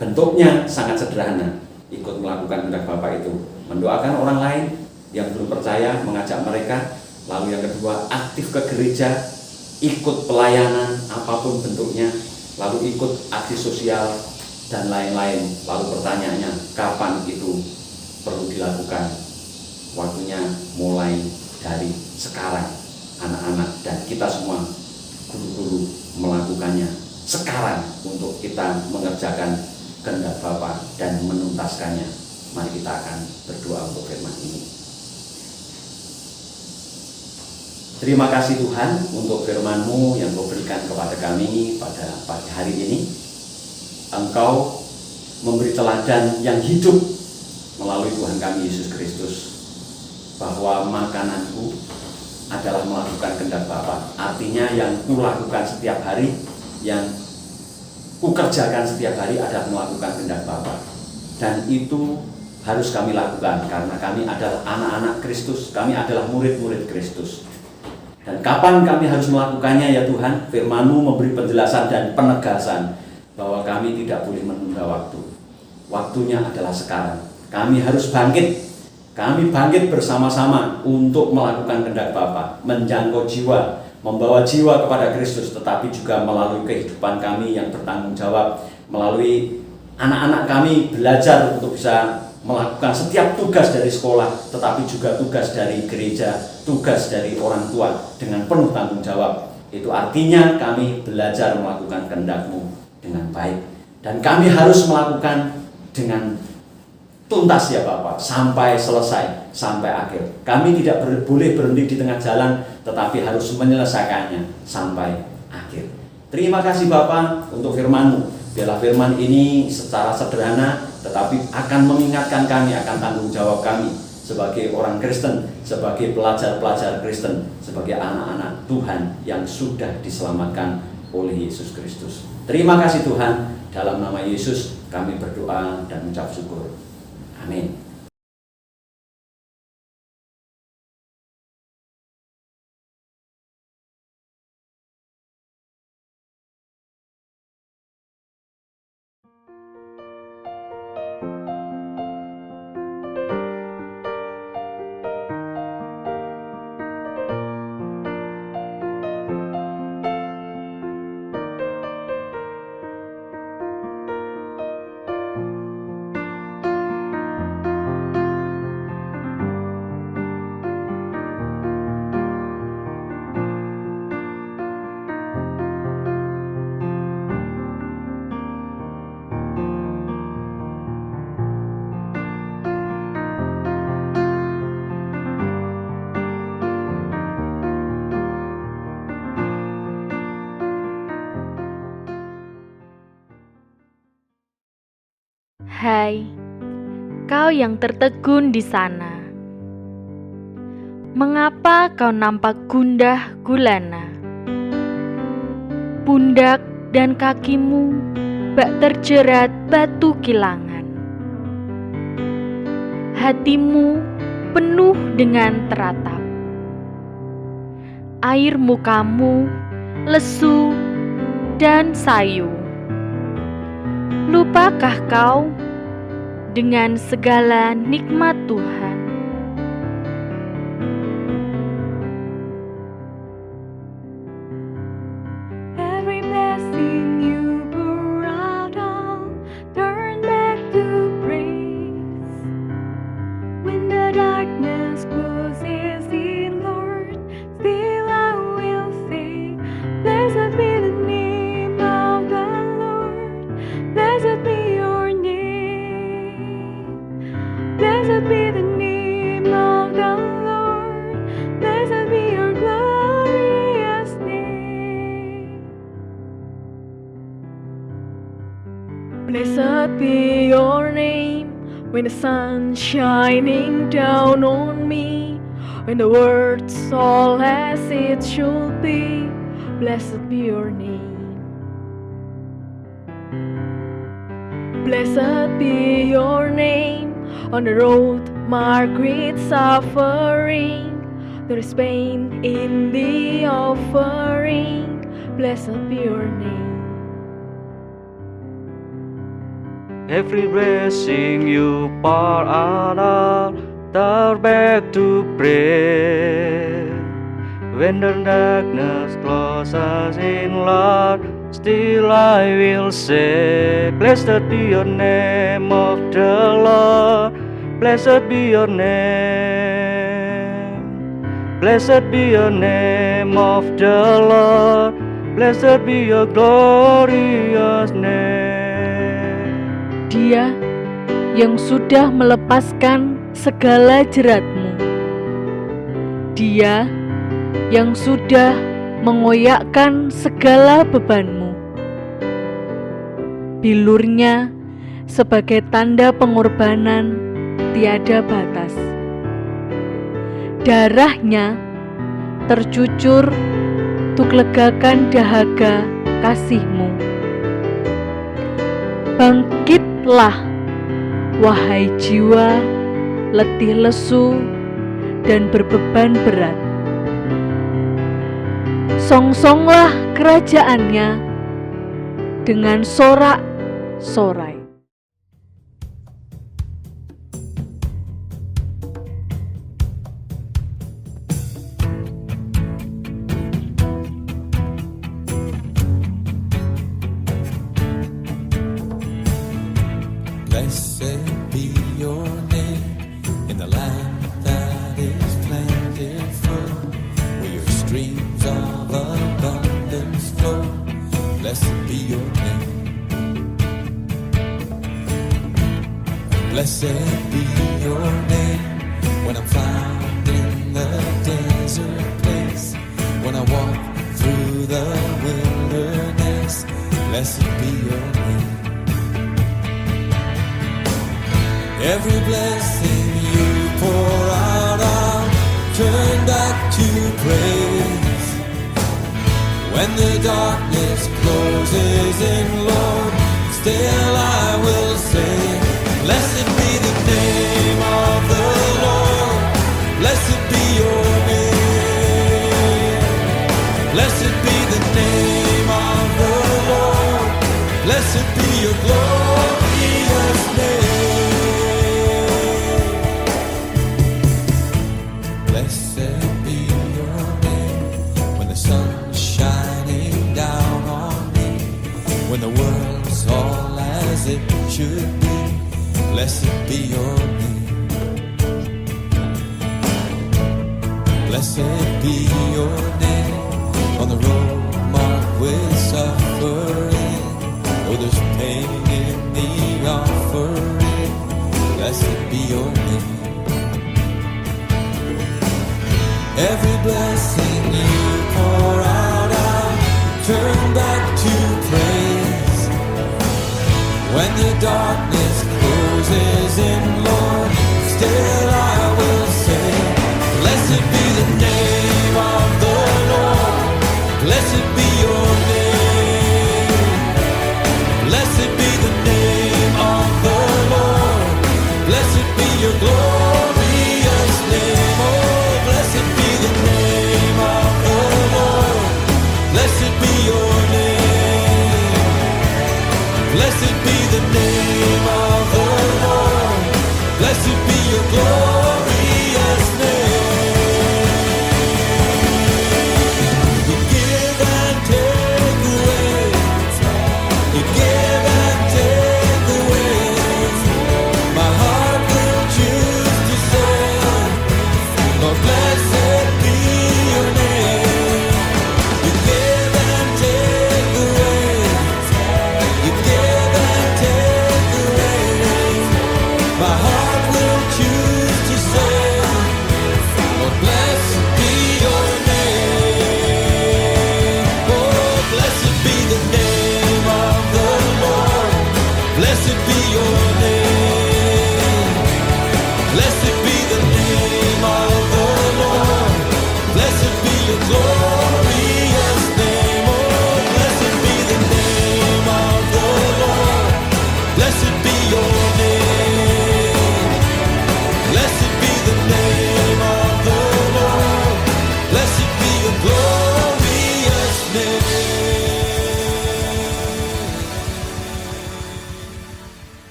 Speaker 4: bentuknya sangat sederhana, ikut melakukan kehendak Bapa itu mendoakan orang lain yang belum percaya, mengajak mereka. Lalu yang kedua, aktif ke gereja, ikut pelayanan apapun bentuknya, lalu ikut aksi sosial dan lain-lain. Lalu pertanyaannya, kapan itu perlu dilakukan? Waktunya mulai dari sekarang, anak-anak dan kita semua guru-guru melakukannya sekarang untuk kita mengerjakan kehendak Bapa dan menuntaskannya. Mari kita akan berdoa untuk firman ini. Terima kasih Tuhan untuk firman-Mu yang Kau berikan kepada kami pada pagi hari ini. Engkau memberi teladan yang hidup melalui Tuhan kami Yesus Kristus, bahwa makananku adalah melakukan kehendak Bapa. Artinya yang kulakukan setiap hari, yang kukerjakan setiap hari adalah melakukan kehendak Bapa. Dan itu harus kami lakukan karena kami adalah anak-anak Kristus, kami adalah murid-murid Kristus. Dan kapan kami harus melakukannya ya Tuhan? Firman-Mu memberi penjelasan dan penegasan bahwa kami tidak boleh menunda waktu. Waktunya adalah sekarang. Kami harus bangkit. Kami bangkit bersama-sama untuk melakukan kehendak Bapa, menjangkau jiwa, membawa jiwa kepada Kristus, tetapi juga melalui kehidupan kami yang bertanggung jawab, melalui anak-anak kami belajar untuk bisa melakukan setiap tugas dari sekolah, tetapi juga tugas dari gereja, tugas dari orang tua dengan penuh tanggung jawab. Itu artinya kami belajar melakukan kehendak-Mu dengan baik. Dan kami harus melakukan dengan tuntas ya Bapak, sampai selesai, sampai akhir. Kami tidak boleh berhenti di tengah jalan, tetapi harus menyelesaikannya sampai akhir. Terima kasih Bapak untuk firman-Mu. Biarlah firman ini secara sederhana tetapi akan mengingatkan kami akan tanggung jawab kami sebagai orang Kristen, sebagai pelajar-pelajar Kristen, sebagai anak-anak Tuhan yang sudah diselamatkan oleh Yesus Kristus. Terima kasih Tuhan, dalam nama Yesus kami berdoa dan mengucap syukur. Amin.
Speaker 5: Hai, kau yang tertegun di sana. Mengapa kau nampak gundah gulana? Pundak dan kakimu bak terjerat batu kilangan. Hatimu penuh dengan teratap. Air mukamu lesu dan sayu. Lupakah kau dengan segala nikmat Tuhan?
Speaker 3: Every blessing you pour out.
Speaker 6: darkness closes in, Lord, still I will say, blessed be the name of the Lord, blessed be your name, blessed be the name of the Lord, blessed be your glorious name. Blessed be your name when the sun's shining down on me, when the world's all as it should be. Blessed be your name. Blessed be your name on the road marked with suffering. There is pain in the offering. Blessed be your name.
Speaker 7: Every blessing you pour out, turn back to prayer. When the darkness closes in, Lord, still I will say, blessed be your name of the Lord, blessed be your name, blessed be your name of the Lord, blessed be your glorious name.
Speaker 5: Dia yang sudah melepaskan segala jeratmu. Dia yang sudah mengoyakkan segala bebanmu. Bilurnya sebagai tanda pengorbanan tiada batas. Darahnya tercucur untuk legakan dahaga kasih-Mu. Bangkitlah, wahai jiwa letih lesu dan berbeban berat. Songsonglah kerajaannya dengan sorak-sorai.
Speaker 3: Blessed be your name in the land that is plentiful, where your streams of abundance flow. Blessed be your name. Blessed be your name when I'm found in the desert place, when I walk through the wilderness. Blessed be your name. Every blessing you pour out, I'll turn back to praise. When the darkness closes in, Lord, still I will say, blessed be the name of the Lord, blessed be your name, blessed be the name of the Lord, blessed be your glorious name. Blessed be your name when the sun's shining down on me, when the world's all as it should be. Blessed be your name. Blessed be your name on the road marked with suffering. Oh, there's pain in the offering. Blessed be your name. Every blessing you pour out, I'll turn back to praise. When the darkness closes in, Lord, still I will say, blessed be the name of the Lord, blessed be your name, blessed be the name of the Lord, blessed be your glorious name. Oh, blessed be the name of the Lord, blessed be your name, blessed be the name of the Lord, blessed be your glorious name. You give and take away, you give and take away. My heart will choose to say,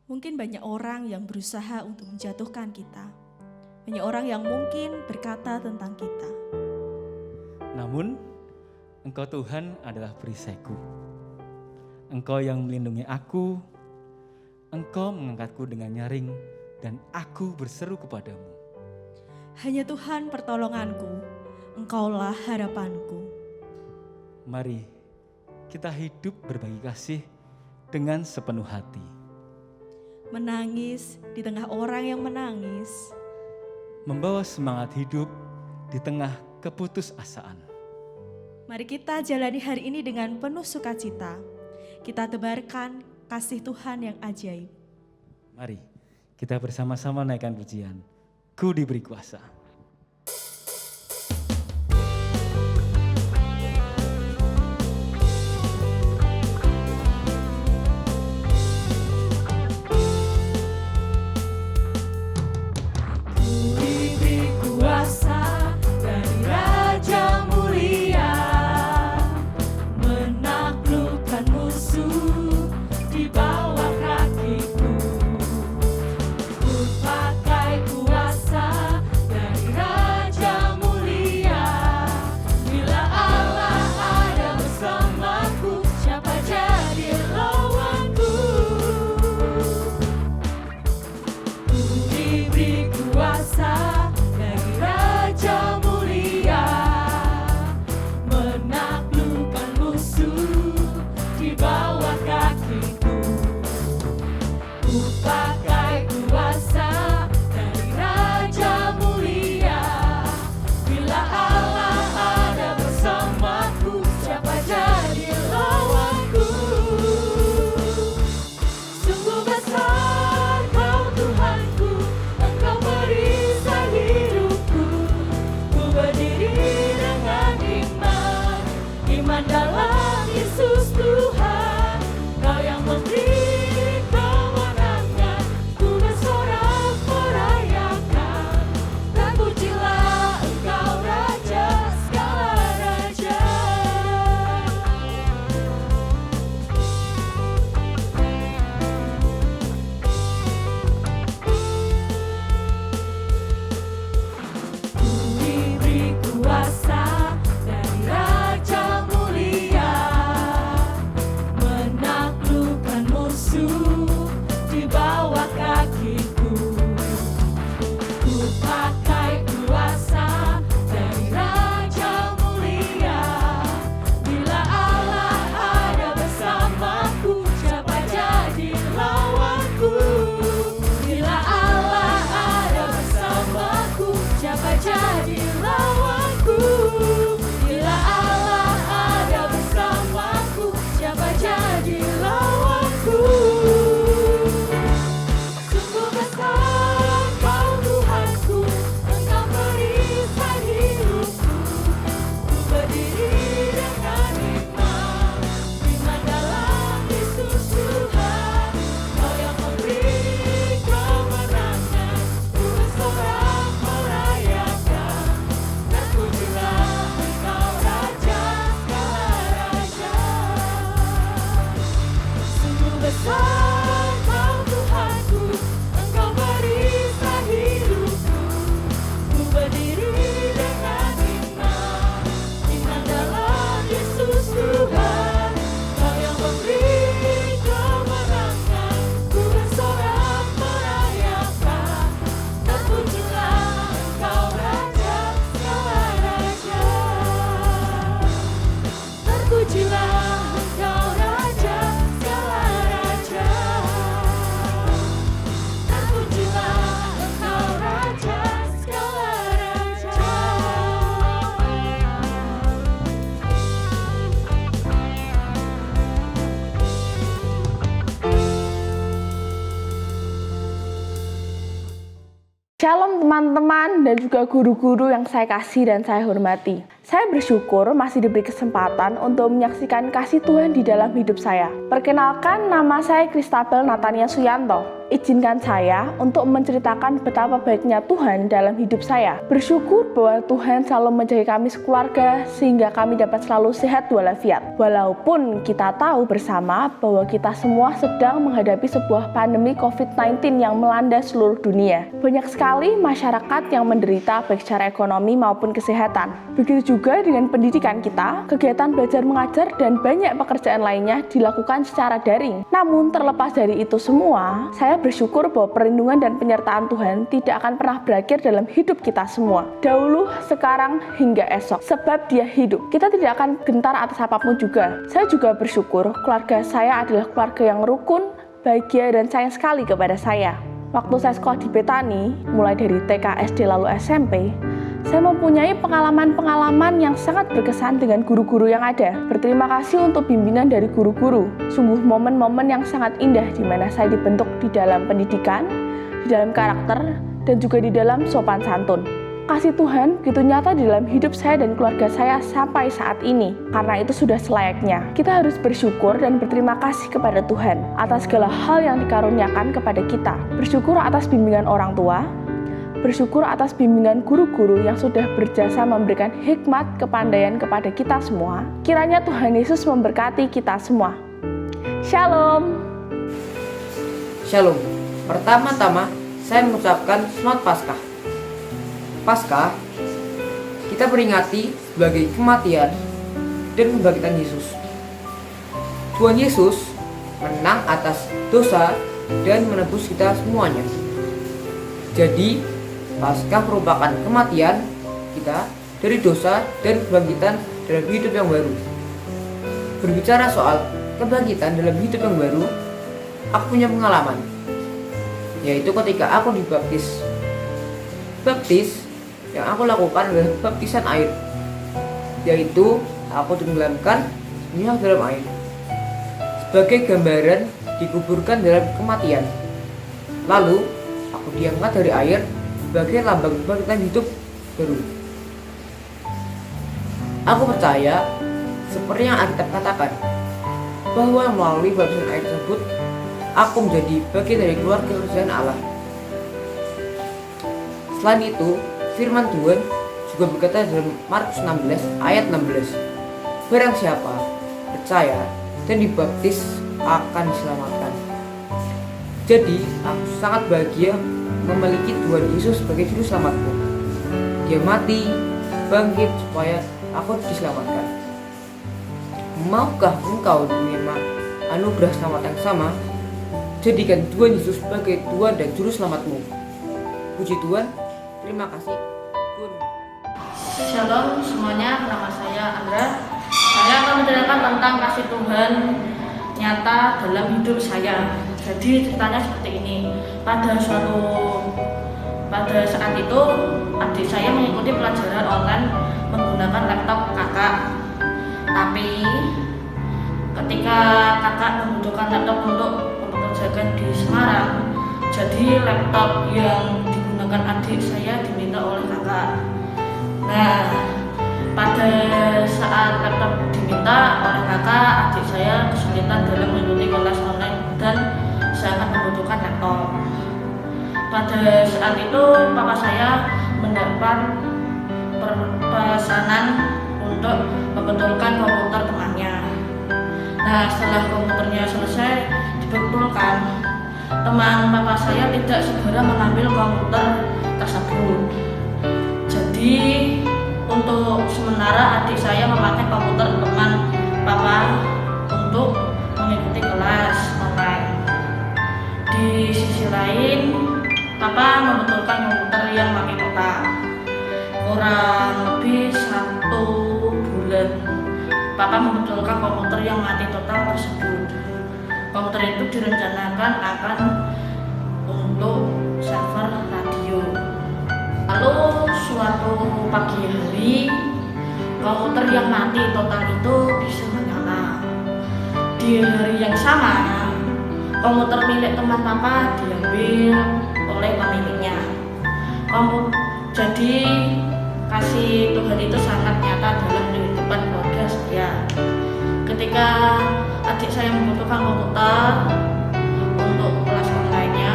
Speaker 2: Mungkin banyak orang yang berusaha untuk menjatuhkan kita. Banyak orang yang mungkin berkata tentang kita.
Speaker 1: Namun, Engkau Tuhan adalah perisaiku. Engkau yang melindungi aku, Engkau mengangkatku dengan nyaring, dan aku berseru kepadamu.
Speaker 2: Hanya Tuhan pertolonganku, Engkaulah harapanku.
Speaker 1: Mari kita hidup berbagi kasih dengan sepenuh hati.
Speaker 2: Menangis di tengah orang yang menangis.
Speaker 1: Membawa semangat hidup di tengah keputusasaan.
Speaker 2: Mari kita jalani hari ini dengan penuh sukacita. Kita tebarkan kasih Tuhan yang ajaib.
Speaker 1: Mari kita bersama-sama naikkan pujian. Ku diberi kuasa.
Speaker 2: Diberi kuasa dari Raja Mulia, menaklukkan musuh di bawah kakiku. Ku pakai kuasa dari Raja Mulia. Bila Allah ada bersamaku, siapa jadi lawanku? Ku diberi kuasa dari Raja Mulia, menaklukkan musuh di bawah kakiku. Ku pakai kuasa dari Raja Mulia. Bila Allah ada bersamaku, siapa jadi lawanku? Sungguh besar Kau Tuhanku, Engkau perisai hidupku. Ku berdiri dengan iman, iman dalam Yesus Tuhan. Kau yang memberi kemenangan, ku bersorak merayakan. Terpujilah Engkau Raja segala raja. Diberi kuasa dari Raja Mulia, menaklukkan musuh di bawah kakiku. Ku pakai kuasa dari Raja Mulia. Bila Allah ada bersamaku, siapa jadi lawanku? Bila Allah ada bersamaku, siapa jadi lawanku? Bila Allah ada bersamaku, siapa jadi lawanku? Sungguh besar Kau Tuhanku, Engkau perisai hidupku. Ku berdiri dengan iman, iman dalam Yesus Tuhan. Kau yang memberi kemenangan, ku bersorak merayakan. Terpujilah Engkau Raja segala raja. Sungguh besar Kau Tuhanku, Engkau perisai hidupku. Ku berdiri dengan iman, iman dalam Yesus Tuhan. Kau yang memberi kemenangan, ku bersorak merayakan. Terpujilah Engkau Raja segala raja. Terpujilah Engkau Raja segala raja. Terpujilah Engkau Raja segala raja.
Speaker 6: Shalom teman-teman dan juga guru-guru yang saya kasih dan saya hormati. Saya bersyukur masih diberi kesempatan untuk menyaksikan kasih Tuhan di dalam hidup saya. Perkenalkan, nama saya Kristabel Natania Suyanto. izinkan saya untuk menceritakan betapa baiknya Tuhan dalam hidup saya. Bersyukur bahwa Tuhan selalu menjaga kami sekeluarga sehingga kami dapat selalu sehat walafiat. Walaupun kita tahu bersama bahwa kita semua sedang menghadapi sebuah pandemi COVID-19 yang melanda seluruh dunia. Banyak sekali masyarakat yang menderita baik secara ekonomi maupun kesehatan. Begitu juga dengan pendidikan kita, kegiatan belajar mengajar dan banyak pekerjaan lainnya dilakukan secara daring. Namun terlepas dari itu semua, saya bersyukur bahwa perlindungan dan penyertaan Tuhan tidak akan pernah berakhir dalam hidup kita semua. Dahulu, sekarang, hingga esok. Sebab Dia hidup. Kita tidak akan gentar atas apapun juga. Saya juga bersyukur keluarga saya adalah keluarga yang rukun, bahagia, dan sayang sekali kepada saya. Waktu saya sekolah di Betani, mulai dari TK, SD, lalu SMP, saya mempunyai pengalaman-pengalaman yang sangat berkesan dengan guru-guru yang ada. Berterima kasih untuk bimbingan dari guru-guru. Sungguh momen-momen yang sangat indah di mana saya dibentuk di dalam pendidikan, di dalam karakter, dan juga di dalam sopan santun. Kasih Tuhan begitu nyata di dalam hidup saya dan keluarga saya sampai saat ini. Karena itu sudah selayaknya. Kita harus bersyukur dan berterima kasih kepada Tuhan atas segala hal yang dikaruniakan kepada kita. Bersyukur atas bimbingan orang tua, bersyukur atas bimbingan guru-guru yang sudah berjasa memberikan hikmat kepandaian kepada kita semua. Kiranya Tuhan Yesus memberkati kita semua. Shalom.
Speaker 8: Shalom. Pertama-tama saya mengucapkan Selamat Paskah. Paskah kita peringati sebagai kematian dan kebangkitan Yesus. Tuhan Yesus menang atas dosa dan menebus kita semuanya. Jadi Paskah merupakan kematian kita dari dosa dan kebangkitan dalam hidup yang baru. Berbicara soal kebangkitan dalam hidup yang baru, aku punya pengalaman, yaitu ketika aku dibaptis. Baptis yang aku lakukan adalah baptisan air, yaitu aku tenggelamkan minyak dalam air sebagai gambaran dikuburkan dalam kematian. Lalu aku diangkat dari air sebagai lambang kebangkitan hidup baru. Aku percaya seperti yang Alkitab katakan bahwa melalui baptisan air tersebut aku menjadi bagian dari keluarga kerajaan Allah. Selain itu, firman Tuhan juga berkata dalam Markus 16 ayat 16, barang siapa percaya dan dibaptis akan diselamatkan. Jadi aku sangat bahagia memiliki Tuhan Yesus sebagai juru selamatku. Dia mati, bangkit supaya aku diselamatkan. Maukah engkau menerima anugerah selamat yang sama? Jadikan Tuhan Yesus sebagai Tuhan dan juru selamatmu. Puji Tuhan. Terima kasih.
Speaker 9: Shalom semuanya, nama saya Andra. Saya akan menceritakan tentang kasih Tuhan nyata dalam hidup saya. Jadi ceritanya seperti ini. Pada saat itu adik saya mengikuti pelajaran online menggunakan laptop kakak. Tapi ketika kakak membutuhkan laptop untuk mempekerjakan di Semarang, jadi laptop yang adik saya diminta oleh kakak. Nah, pada saat laptop diminta oleh kakak, adik saya kesulitan dalam mengikuti kelas online dan sangat membutuhkan laptop. Pada saat itu, papa saya mendapat pesanan untuk membetulkan komputer temannya. Nah, setelah komputernya selesai dibetulkan, teman papa saya tidak segera mengambil komputer tersebut. Jadi untuk sementara adik saya memakai komputer teman papa untuk mengikuti kelas online. Di sisi lain, papa membetulkan komputer yang mati total. Kurang lebih 1 bulan, papa membetulkan komputer yang mati total tersebut. Komputer itu direncanakan akan untuk server radio. Lalu suatu pagi hari, komputer yang mati total itu bisa menyala. Di hari yang sama, komputer milik teman papa diambil oleh pemiliknya. Jadi kasih Tuhan itu sangat nyata dalam kehidupan keluarga saya. Ketika adik saya membutuhkan komputer untuk kelas online-nya,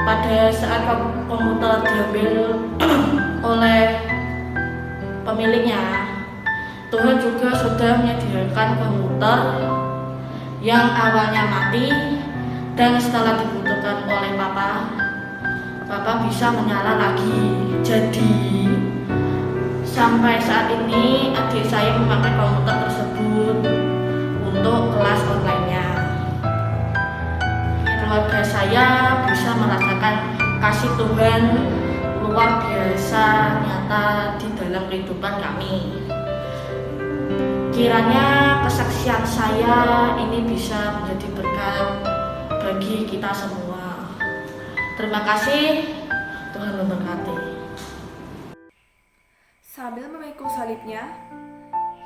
Speaker 9: pada saat komputer diambil oleh pemiliknya, Tuhan juga sudah menyediakan komputer yang awalnya mati dan setelah dibutuhkan oleh Papa bisa menyala lagi. Jadi sampai saat ini adik saya memakai komputer tersebut untuk kelas online-nya. Keluarga saya bisa merasakan kasih Tuhan luar biasa nyata di dalam kehidupan kami. Kiranya kesaksian saya ini bisa menjadi berkat bagi kita semua. Terima kasih, Tuhan memberkati.
Speaker 6: Sambil memikul salibnya,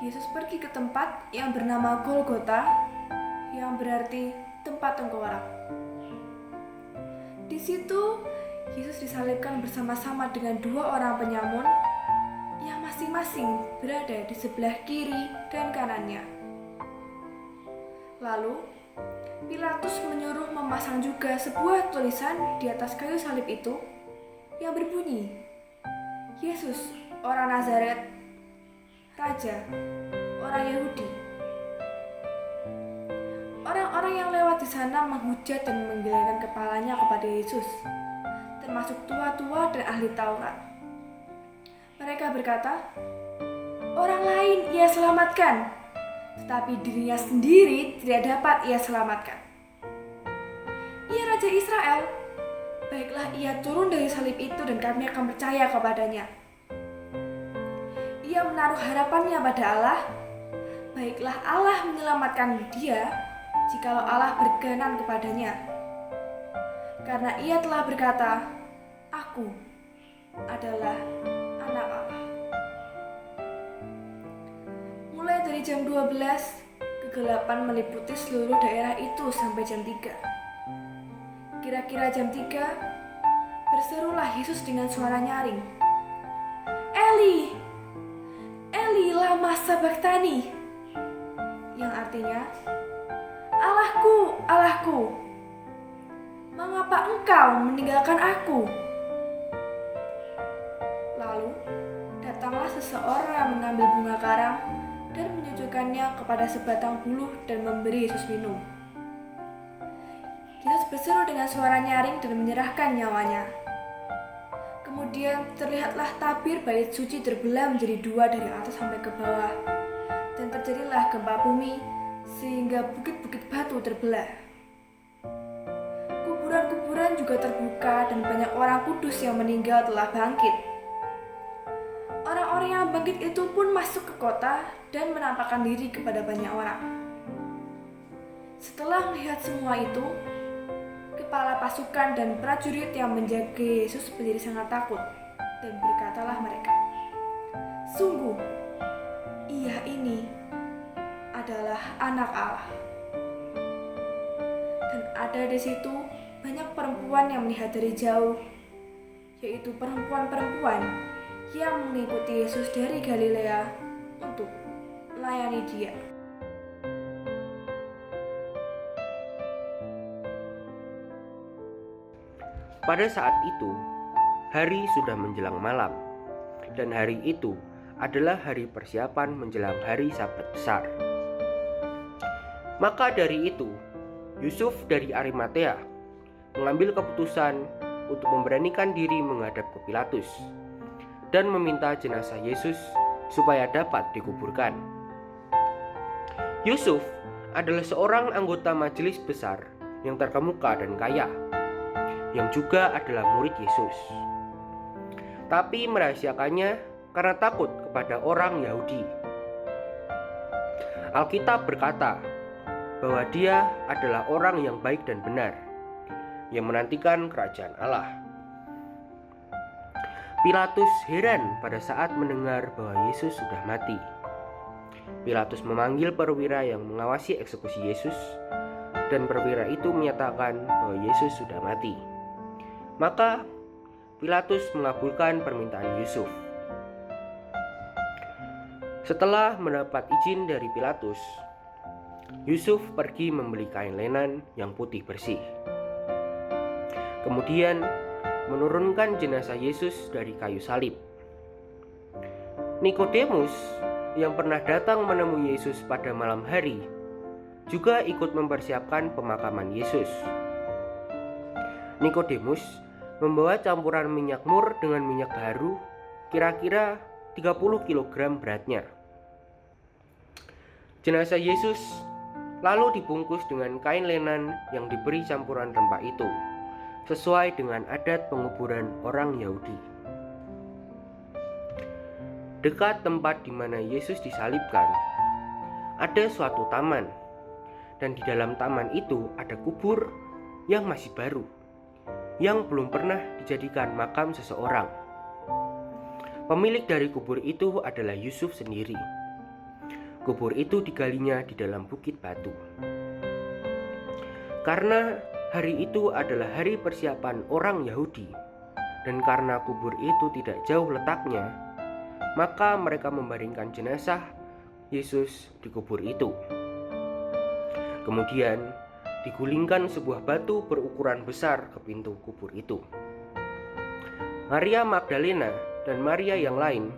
Speaker 6: Yesus pergi ke tempat yang bernama Golgota, yang berarti tempat tengkorak. Di situ, Yesus disalibkan bersama-sama dengan 2 orang penyamun yang masing-masing berada di sebelah kiri dan kanannya. Lalu, Pilatus menyuruh memasang juga sebuah tulisan di atas kayu salib itu yang berbunyi, Yesus, orang Nazaret, Raja, orang Yahudi. Orang-orang yang lewat di sana menghujat dan menggelengkan kepalanya kepada Yesus, termasuk tua-tua dan ahli Taurat. Mereka berkata, orang lain ia selamatkan, tetapi dirinya sendiri tidak dapat ia selamatkan. Ia Raja Israel, baiklah ia turun dari salib itu dan kami akan percaya kepadanya. Ia menaruh harapannya pada Allah, baiklah Allah menyelamatkan dia jikalau Allah berkenan kepadanya. Karena ia telah berkata, Aku adalah anak Allah. Mulai dari jam 12, kegelapan meliputi seluruh daerah itu sampai jam 3. Kira-kira jam 3, berserulah Yesus dengan suara nyaring, Eli, Eli lama sabachthani, yang artinya, Allahku, Allahku, mengapa engkau meninggalkan aku? Lalu, datanglah seseorang mengambil bunga karang dan menyucukkannya kepada sebatang buluh dan memberi Yesus minum. Yesus berseru dengan suara nyaring dan menyerahkan nyawanya. Kemudian terlihatlah tabir bait suci terbelah menjadi 2 dari atas sampai ke bawah, dan terjadilah gempa bumi sehingga bukit-bukit batu terbelah. Kuburan-kuburan juga terbuka dan banyak orang kudus yang meninggal telah bangkit. Orang-orang yang bangkit itu pun masuk ke kota dan menampakkan diri kepada banyak orang. Setelah melihat semua itu, kepala pasukan dan prajurit yang menjaga Yesus menjadi sangat takut, dan berkatalah mereka, sungguh, ia ini adalah anak Allah. Dan ada di situ banyak perempuan yang melihat dari jauh, yaitu perempuan-perempuan yang mengikuti Yesus dari Galilea untuk melayani dia.
Speaker 10: Pada saat itu, hari sudah menjelang malam, dan hari itu adalah hari persiapan menjelang hari Sabat besar. Maka dari itu, Yusuf dari Arimatea mengambil keputusan untuk memberanikan diri menghadap ke Pilatus dan meminta jenazah Yesus supaya dapat dikuburkan. Yusuf adalah seorang anggota majelis besar yang terkemuka dan kaya, yang juga adalah murid Yesus. Tapi merahasiakannya karena takut kepada orang Yahudi. Alkitab berkata bahwa dia adalah orang yang baik dan benar, yang menantikan kerajaan Allah. Pilatus heran pada saat mendengar bahwa Yesus sudah mati. Pilatus memanggil perwira yang mengawasi eksekusi Yesus, dan perwira itu menyatakan bahwa Yesus sudah mati. Maka Pilatus mengabulkan permintaan Yusuf. Setelah mendapat izin dari Pilatus, Yusuf pergi membeli kain lenan yang putih bersih. Kemudian menurunkan jenazah Yesus dari kayu salib. Nikodemus yang pernah datang menemui Yesus pada malam hari juga ikut mempersiapkan pemakaman Yesus. Nikodemus membawa campuran minyak mur dengan minyak haru, kira-kira 30 kg beratnya. Jenazah Yesus lalu dibungkus dengan kain lenan yang diberi campuran rempah itu, sesuai dengan adat penguburan orang Yahudi. Dekat tempat di mana Yesus disalibkan, ada suatu taman, dan di dalam taman itu ada kubur yang masih baru, yang belum pernah dijadikan makam seseorang. Pemilik dari kubur itu adalah Yusuf sendiri. Kubur itu digalinya di dalam bukit batu. Karena hari itu adalah hari persiapan orang Yahudi, dan karena kubur itu tidak jauh letaknya, maka mereka membaringkan jenazah Yesus di kubur itu. Kemudian digulingkan sebuah batu berukuran besar ke pintu kubur itu. Maria Magdalena dan Maria yang lain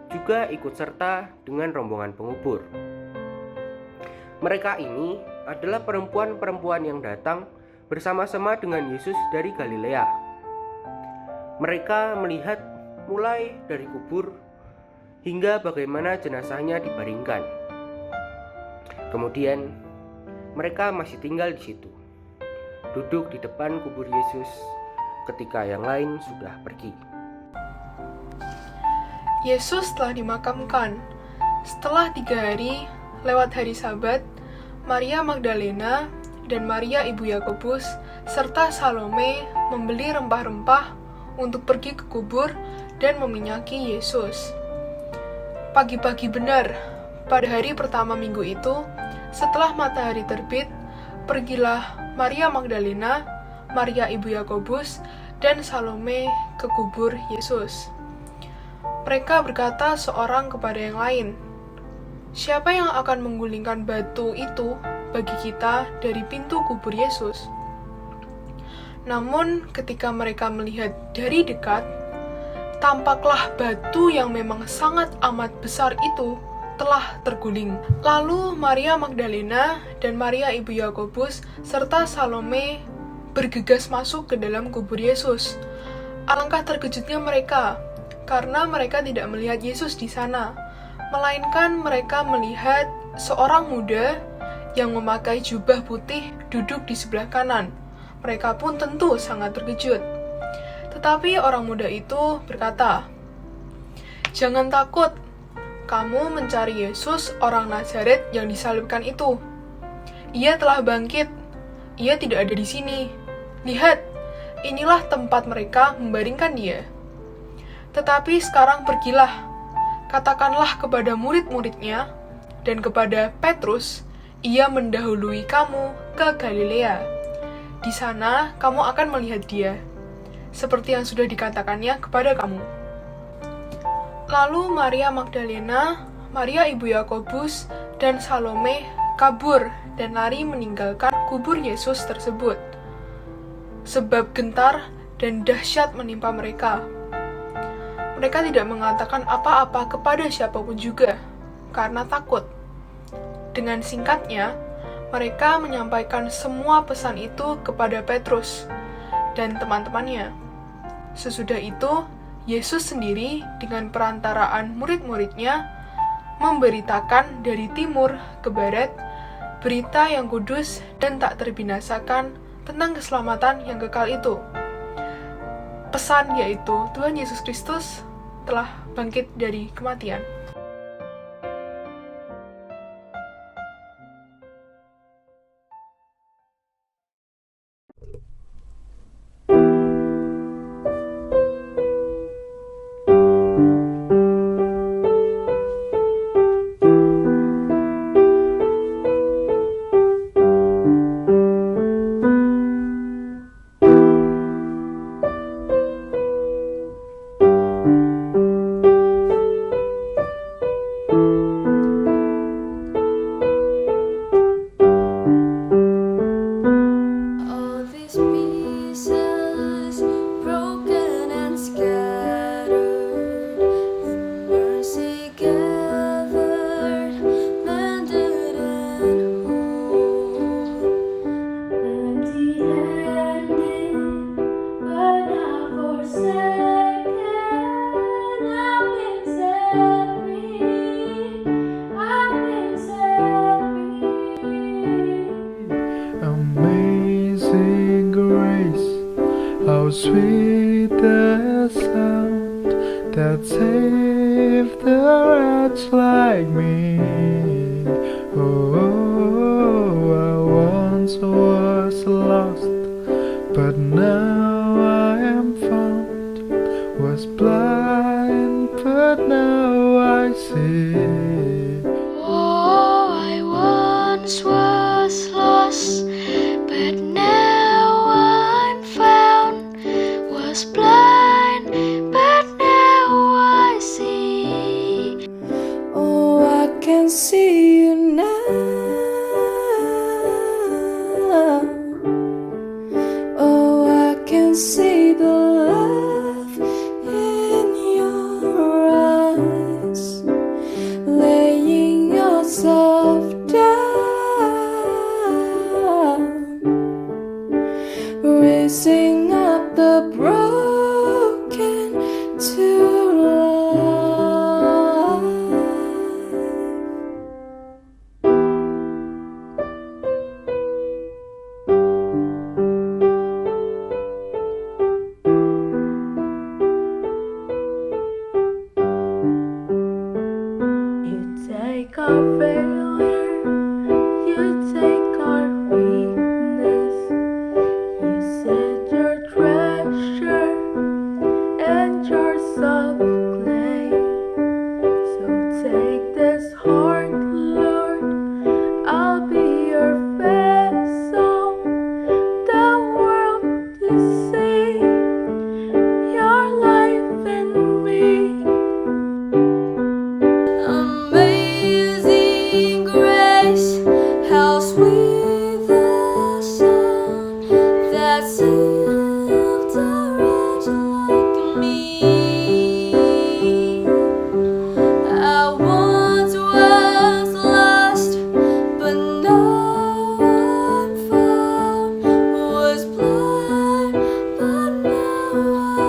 Speaker 10: juga ikut serta dengan rombongan pengubur. Mereka ini adalah perempuan-perempuan yang datang bersama-sama dengan Yesus dari Galilea. Mereka melihat mulai dari kubur hingga bagaimana jenazahnya dibaringkan. Kemudian mereka masih tinggal di situ, duduk di depan kubur Yesus ketika yang lain sudah pergi.
Speaker 6: Yesus telah dimakamkan. Setelah 3 hari, lewat hari Sabat, Maria Magdalena dan Maria ibu Yakobus serta Salome membeli rempah-rempah untuk pergi ke kubur dan meminyaki Yesus. Pagi-pagi benar, pada hari pertama minggu itu, setelah matahari terbit, pergilah Maria Magdalena, Maria ibu Yakobus, dan Salome ke kubur Yesus. Mereka berkata seorang kepada yang lain, "Siapa yang akan menggulingkan batu itu bagi kita dari pintu kubur Yesus?" Namun ketika mereka melihat dari dekat, tampaklah batu yang memang sangat amat besar itu telah terguling. Lalu Maria Magdalena dan Maria ibu Yakobus serta Salome bergegas masuk ke dalam kubur Yesus. Alangkah terkejutnya mereka, karena mereka tidak melihat Yesus di sana, melainkan mereka melihat seorang muda yang memakai jubah putih duduk di sebelah kanan. Mereka pun tentu sangat terkejut. Tetapi orang muda itu berkata, "Jangan takut, kamu mencari Yesus orang Nazaret yang disalibkan itu. Ia telah bangkit, ia tidak ada di sini. Lihat, inilah tempat mereka membaringkan dia. Tetapi sekarang pergilah, katakanlah kepada murid-muridnya dan kepada Petrus, ia mendahului kamu ke Galilea. Di sana kamu akan melihat dia, seperti yang sudah dikatakannya kepada kamu." Lalu Maria Magdalena, Maria ibu Yakobus, dan Salome kabur dan lari meninggalkan kubur Yesus tersebut, sebab gentar dan dahsyat menimpa mereka. Mereka tidak mengatakan apa-apa kepada siapapun juga, karena takut. Dengan singkatnya, mereka menyampaikan semua pesan itu kepada Petrus dan teman-temannya. Sesudah itu, Yesus sendiri dengan perantaraan murid-muridnya memberitakan dari timur ke barat berita yang kudus dan tak terbinasakan tentang keselamatan yang kekal itu. Pesan yaitu Tuhan Yesus Kristus telah bangkit dari kematian.
Speaker 11: All these pieces that saved a wretch like me. Oh, I once was lost, but now I am found. Was blind, but now I see.
Speaker 5: Oh, I once was lost, but now I'm found. Was blind, but now I see.
Speaker 6: Oh, I can see you now. Oh, I can see the love in your eyes, laying yourself down, raising up the broken to life. You take our failure, you take our weakness, you set your treasure and jars of clay. So take this heart, Lord, I'll be your vessel, the world to see your life in me. Amazing grace, how sweet the sound that saved a wretch like me. I once was lost, but now I'm found. Was blind, but now I see. Oh, I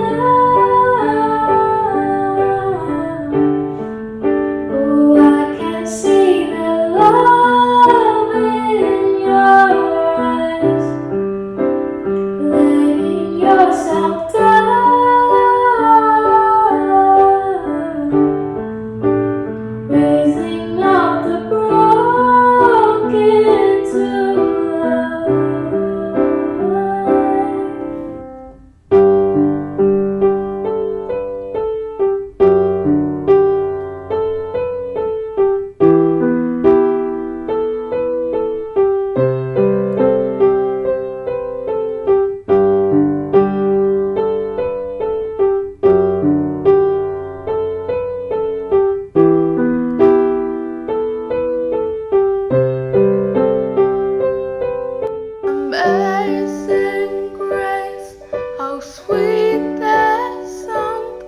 Speaker 6: can see you now. Oh, I can see the love in your eyes, laying yourself down, raising up the broken to life. Amazing grace, how sweet the sound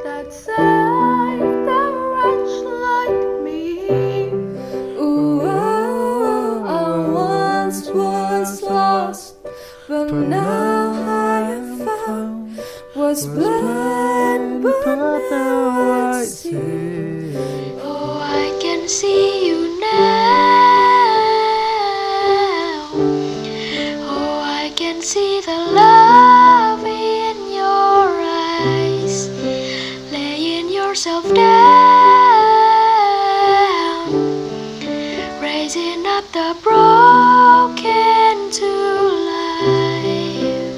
Speaker 6: that saved a wretch like me. Ooh, I once was lost, but now I am found. Was blind, but now I see. Oh, I can see you now. Oh, I can see the love in your eyes, laying yourself down, raising up the broken to life.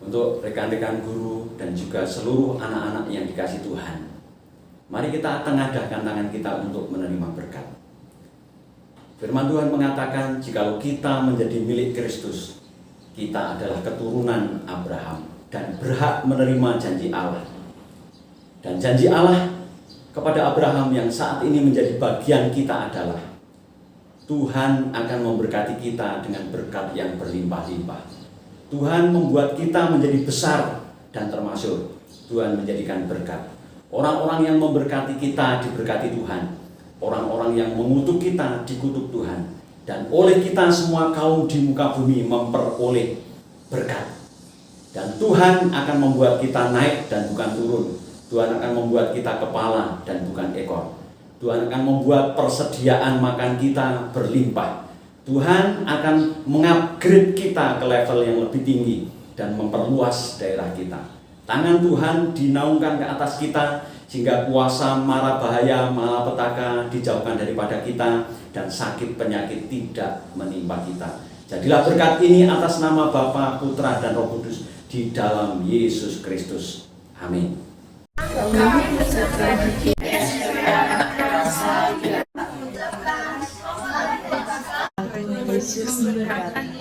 Speaker 4: Untuk rekan-rekan guru dan juga seluruh anak-anak yang dikasih Tuhan, mari kita tengadahkan tangan kita untuk menerima berkat. Firman Tuhan mengatakan, jikalau kita menjadi milik Kristus, kita adalah keturunan Abraham dan berhak menerima janji Allah. Dan janji Allah kepada Abraham yang saat ini menjadi bagian kita adalah Tuhan akan memberkati kita dengan berkat yang berlimpah-limpah. Tuhan membuat kita menjadi besar dan termasuk Tuhan menjadikan berkat. Orang-orang yang memberkati kita diberkati Tuhan. Orang-orang yang mengutuk kita dikutuk Tuhan. Dan oleh kita semua kaum di muka bumi memperoleh berkat. Dan Tuhan akan membuat kita naik dan bukan turun. Tuhan akan membuat kita kepala dan bukan ekor. Tuhan akan membuat persediaan makan kita berlimpah. Tuhan akan mengupgrade kita ke level yang lebih tinggi dan memperluas daerah kita. Tangan Tuhan dinaungkan ke atas kita sehingga kuasa mara bahaya, malapetaka dijauhkan daripada kita dan sakit penyakit tidak menimpa kita. Jadilah berkat ini atas nama Bapa, Putra dan Roh Kudus di dalam Yesus Kristus. Amin.
Speaker 12: Yesus memberkati.